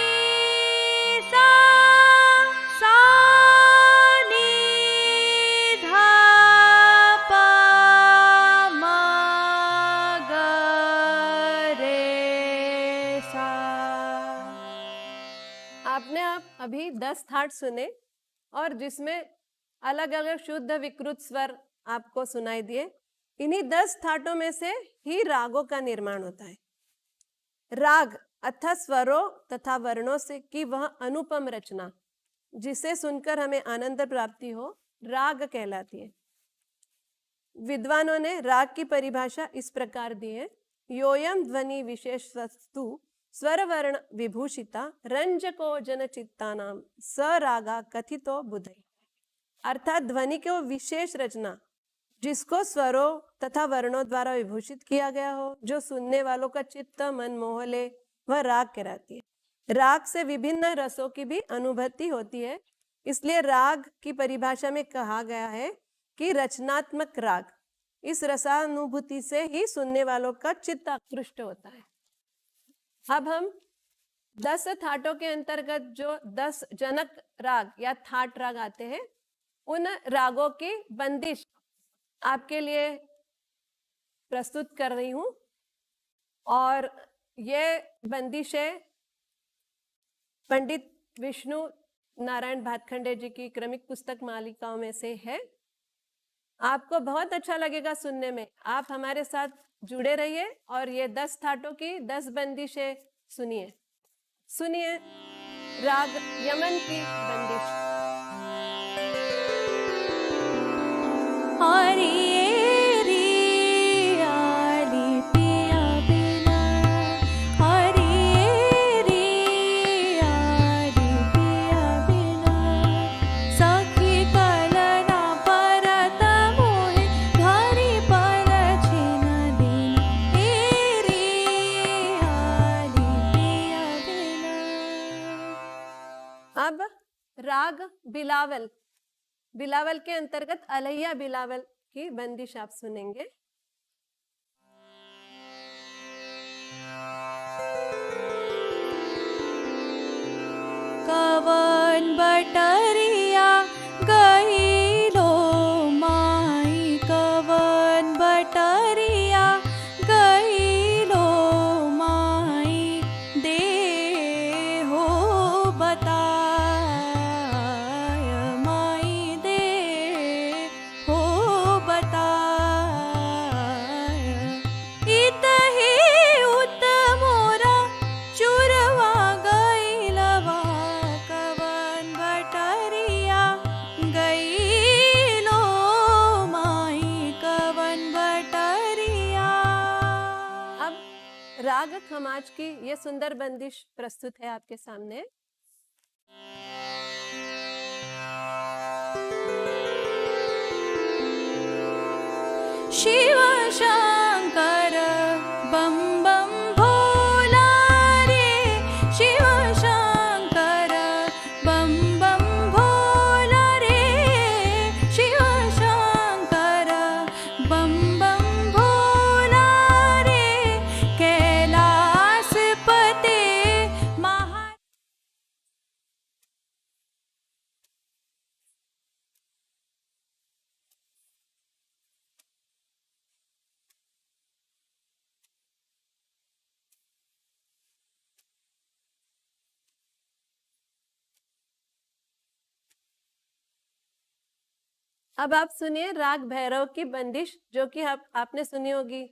सा नि ध प म ग रे सा। आपने अभी 10 थाट सुने और जिसमें अलग अलग शुद्ध विकृत स्वर आपको सुनाई दिए। इन्हीं 10 थाटों में से ही रागों का निर्माण होता है। राग अर्थात स्वरों तथा वर्णों से की वह अनुपम रचना जिसे सुनकर हमें आनंद प्राप्ति हो, राग कहलाती है। विद्वानों ने राग की परिभाषा इस प्रकार दी है। योयम ध्वनि विशेष वस्तु स्वर वर्ण विभूषिता रंजको जन चित्तानाम स रागा कथितो बुधई। अर्थात ध्वनि की वो विशेष रचना जिसको स्वरों तथा वर्णों द्वारा विभूषित किया गया हो, जो सुनने वालों का चित्त मन मोह ले, वह राग कहलाती है। राग से विभिन्न रसों की भी अनुभूति होती है, इसलिए राग की परिभाषा में कहा गया है कि रचनात्मक राग, इस रसानुभूति से ही सुनने वालों का चित्त आकृष्ट होता है। अब हम 10 थाटों के अंतर्गत जो 10 जनक राग या थाट राग आते हैं, उन रागों की बंदिश आपके लिए प्रस्तुत कर रही हूं। और ये बंदिशें पंडित विष्णु नारायण भातखंडे जी की क्रमिक पुस्तक मालिकाओं में से है। आपको बहुत अच्छा लगेगा सुनने में। आप हमारे साथ जुड़े रहिए और ये 10 थाटों की 10 बंदिशें सुनिए। सुनिए राग यमन की बंदिश। अब राग बिलावल, बिलावल के अंतर्गत अलैया बिलावल की बंदिश आप सुनेंगे। कवन बटरिया गईलो माई, कवन बटरिया गईलो माई, दे हो बताय माई, दे हो बताय। इतहि उत मोरा चुरवा गईलवा, कवन बटरिया गईलो माई, कवन बटरिया। अब राग खमाज की ये सुंदर बंदिश प्रस्तुत है आपके सामने। शिव शंकर बम बम भोला रे, शिव शंकर बम बम भोला रे, शिव शंकर बम बम भोला रे, कैलासपते महा। अब आप सुनिए राग भैरव की बंदिश, जो कि आपने सुनी होगी।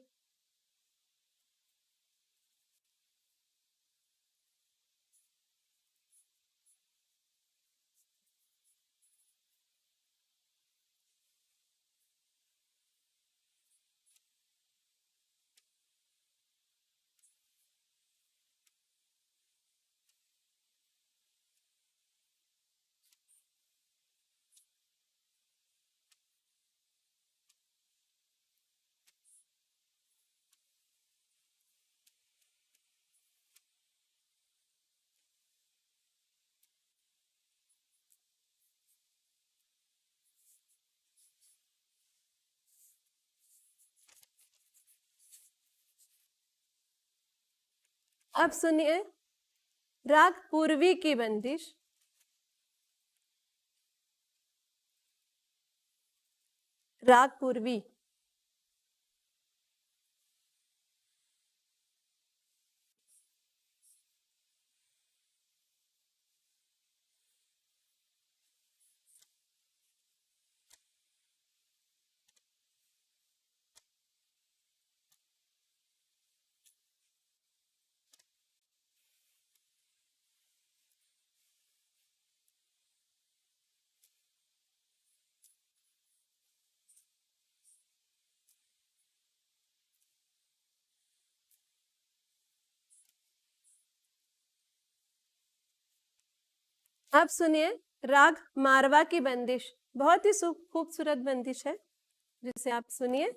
अब सुनिए राग पूर्वी की बंदिश। राग पूर्वी। अब सुनिए राग मारवा की बंदिश। बहुत ही खूबसूरत बंदिश है। जिसे आप सुनिए।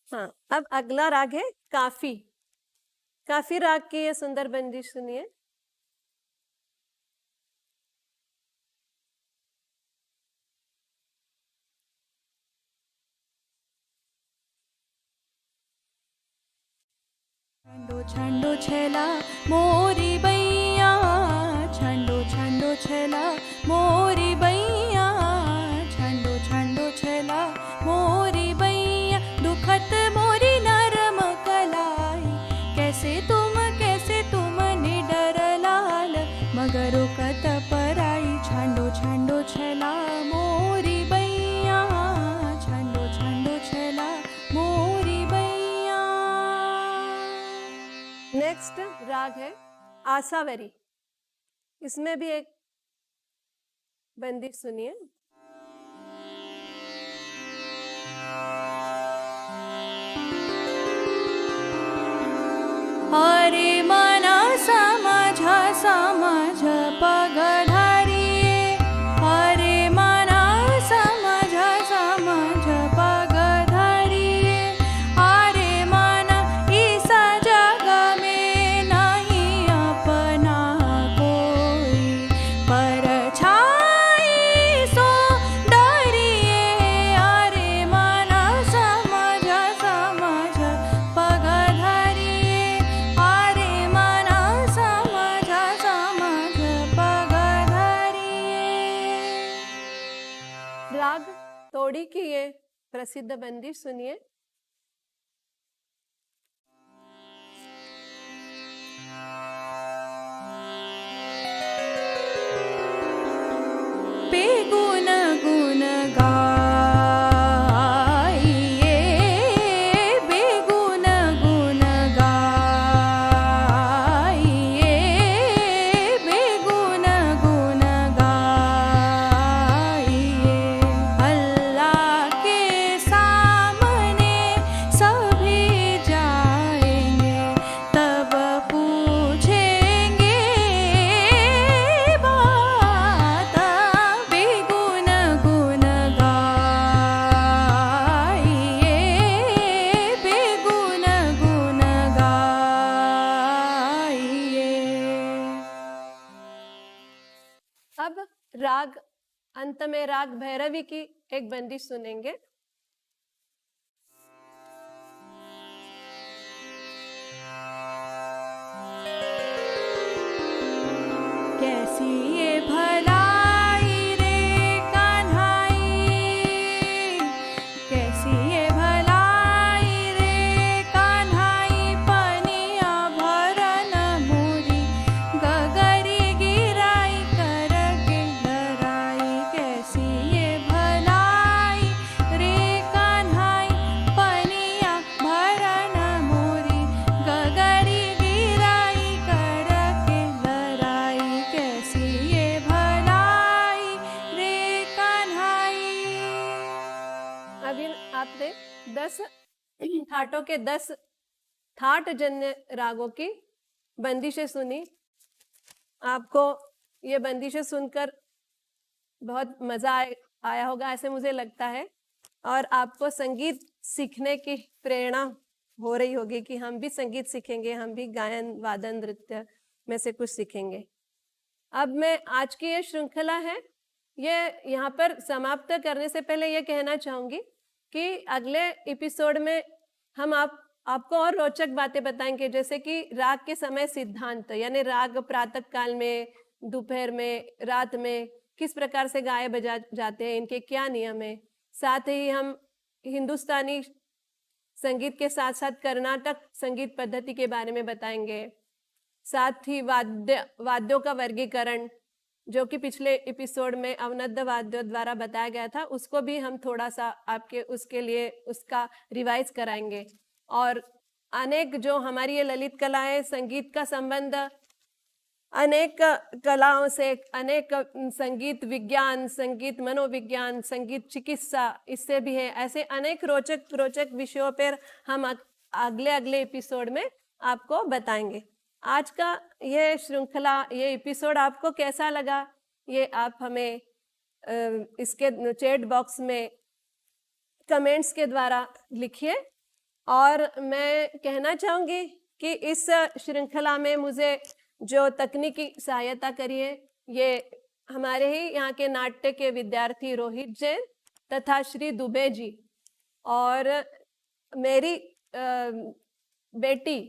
हाँ, अब अगला राग है काफी। काफी राग की ये सुंदर बंदिश सुनिए। छंडो छंडो छला मोरी बैया, छंडो छंडो छला मोरी बैया, छंडो छंडो छला मोरी बैया, दुखत मोरी नरम कलाई, कैसे तुम निडर लाल, मगरो कत पराई, छंडो छंडो छला मोरी बैया, छंडो छंडो छला मोरी बैया। नेक्स्ट राग है आसावरी। इसमें भी एक बंदिश सुनिए। हरे मना समझ समझ पगधारी, हरे मना समझ समझ पगधारी, हरे मना इस जग में नहीं अपना कोई, पर छाई सो डरिए, हरे मना समझ समझ पगधारी, हरे मना समझ समझ पगधारी। राग तोड़ी की ये प्रसिद्ध बंदिश सुनिए। बेगुन गुन गाइए, बेगुन गुन गाइए, बेगुन गुन गाइए, अल्लाह के सामने सभी जाएंगे, तब पूछेंगे बात, बेगुन गुन गाइए, बेगुन गुन गाइए। अब राग अंत में राग भैरवी की एक बंदिश सुनेंगे। कैसी ये भलाई रे कान्हाई, कैसी ये भलाई रे कान्हाई, पनिया भरन मोरी, गगरी गिराई करके डराई, कैसी ये भलाई रे कान्हाई, पनिया भरन मोरी, गगरी गिराई करके डराई, कैसी ये भलाई रे कान्हाई। अभी आपने 10 ठाटों के 10 ठाट जन्य रागों की बंदिशें सुनी। आपको ये बंदिशें सुनकर बहुत मजा आया होगा ऐसे मुझे लगता है, और आपको संगीत सीखने की प्रेरणा हो रही होगी कि हम भी संगीत सीखेंगे, हम भी गायन वादन नृत्य में से कुछ सीखेंगे। अब मैं आज की ये श्रृंखला है ये यहाँ पर समाप्त करने से पहले ये कहना चाहूंगी कि अगले एपिसोड में हम आपको और रोचक बातें बताएंगे, जैसे कि राग के समय सिद्धांत, यानी राग प्रातः काल में, दोपहर में, रात में किस प्रकार से गाए बजा जाते हैं, इनके क्या नियम है। साथ ही हम हिंदुस्तानी संगीत के साथ साथ कर्नाटक संगीत पद्धति के बारे में बताएंगे। साथ ही वाद्यों का वर्गीकरण, जो कि पिछले एपिसोड में अवनद्ध वाद्यों द्वारा बताया गया था, उसको भी हम थोड़ा सा आपके उसके लिए उसका रिवाइज कराएंगे। और अनेक जो हमारी ये ललित कलाएं, संगीत का संबंध अनेक कलाओं से, अनेक संगीत विज्ञान, संगीत मनोविज्ञान, संगीत चिकित्सा, इससे भी है। ऐसे अनेक रोचक विषयों पर हम अगले एपिसोड में आपको बताएंगे। आज का ये श्रृंखला, ये एपिसोड आपको कैसा लगा, ये आप हमें इसके चैट बॉक्स में कमेंट्स के द्वारा लिखिए। और मैं कहना चाहूँगी कि इस श्रृंखला में मुझे जो तकनीकी सहायता करी है, ये हमारे ही यहाँ के नाट्य के विद्यार्थी रोहित जैन तथा श्री दुबे जी, और मेरी बेटी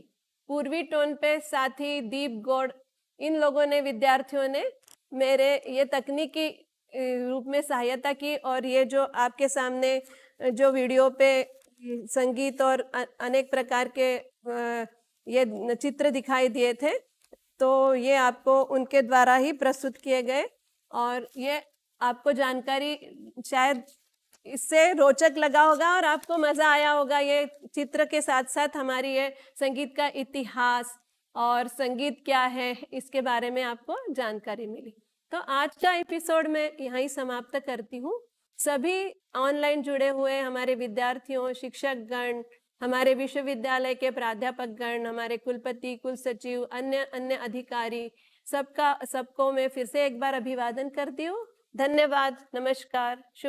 पूर्वी टोन पे साथी दीप गौड़, इन लोगों ने, विद्यार्थियों ने मेरे ये तकनीकी रूप में सहायता की। और ये जो आपके सामने जो वीडियो पे संगीत और अनेक प्रकार के ये चित्र दिखाई दिए थे, तो ये आपको उनके द्वारा ही प्रस्तुत किए गए। और ये आपको जानकारी शायद इससे रोचक लगा होगा और आपको मज़ा आया होगा। ये चित्र के साथ साथ हमारी ये संगीत का इतिहास और संगीत क्या है, इसके बारे में आपको जानकारी मिली। तो आज का एपिसोड मैं यहाँ ही समाप्त करती हूँ। सभी ऑनलाइन जुड़े हुए हमारे विद्यार्थियों, शिक्षकगण, हमारे विश्वविद्यालय के प्राध्यापकगण, हमारे कुलपति, कुल सचिव, अन्य अधिकारी, सबको मैं फिर से एक बार अभिवादन करती हूँ। धन्यवाद, नमस्कार, शुभ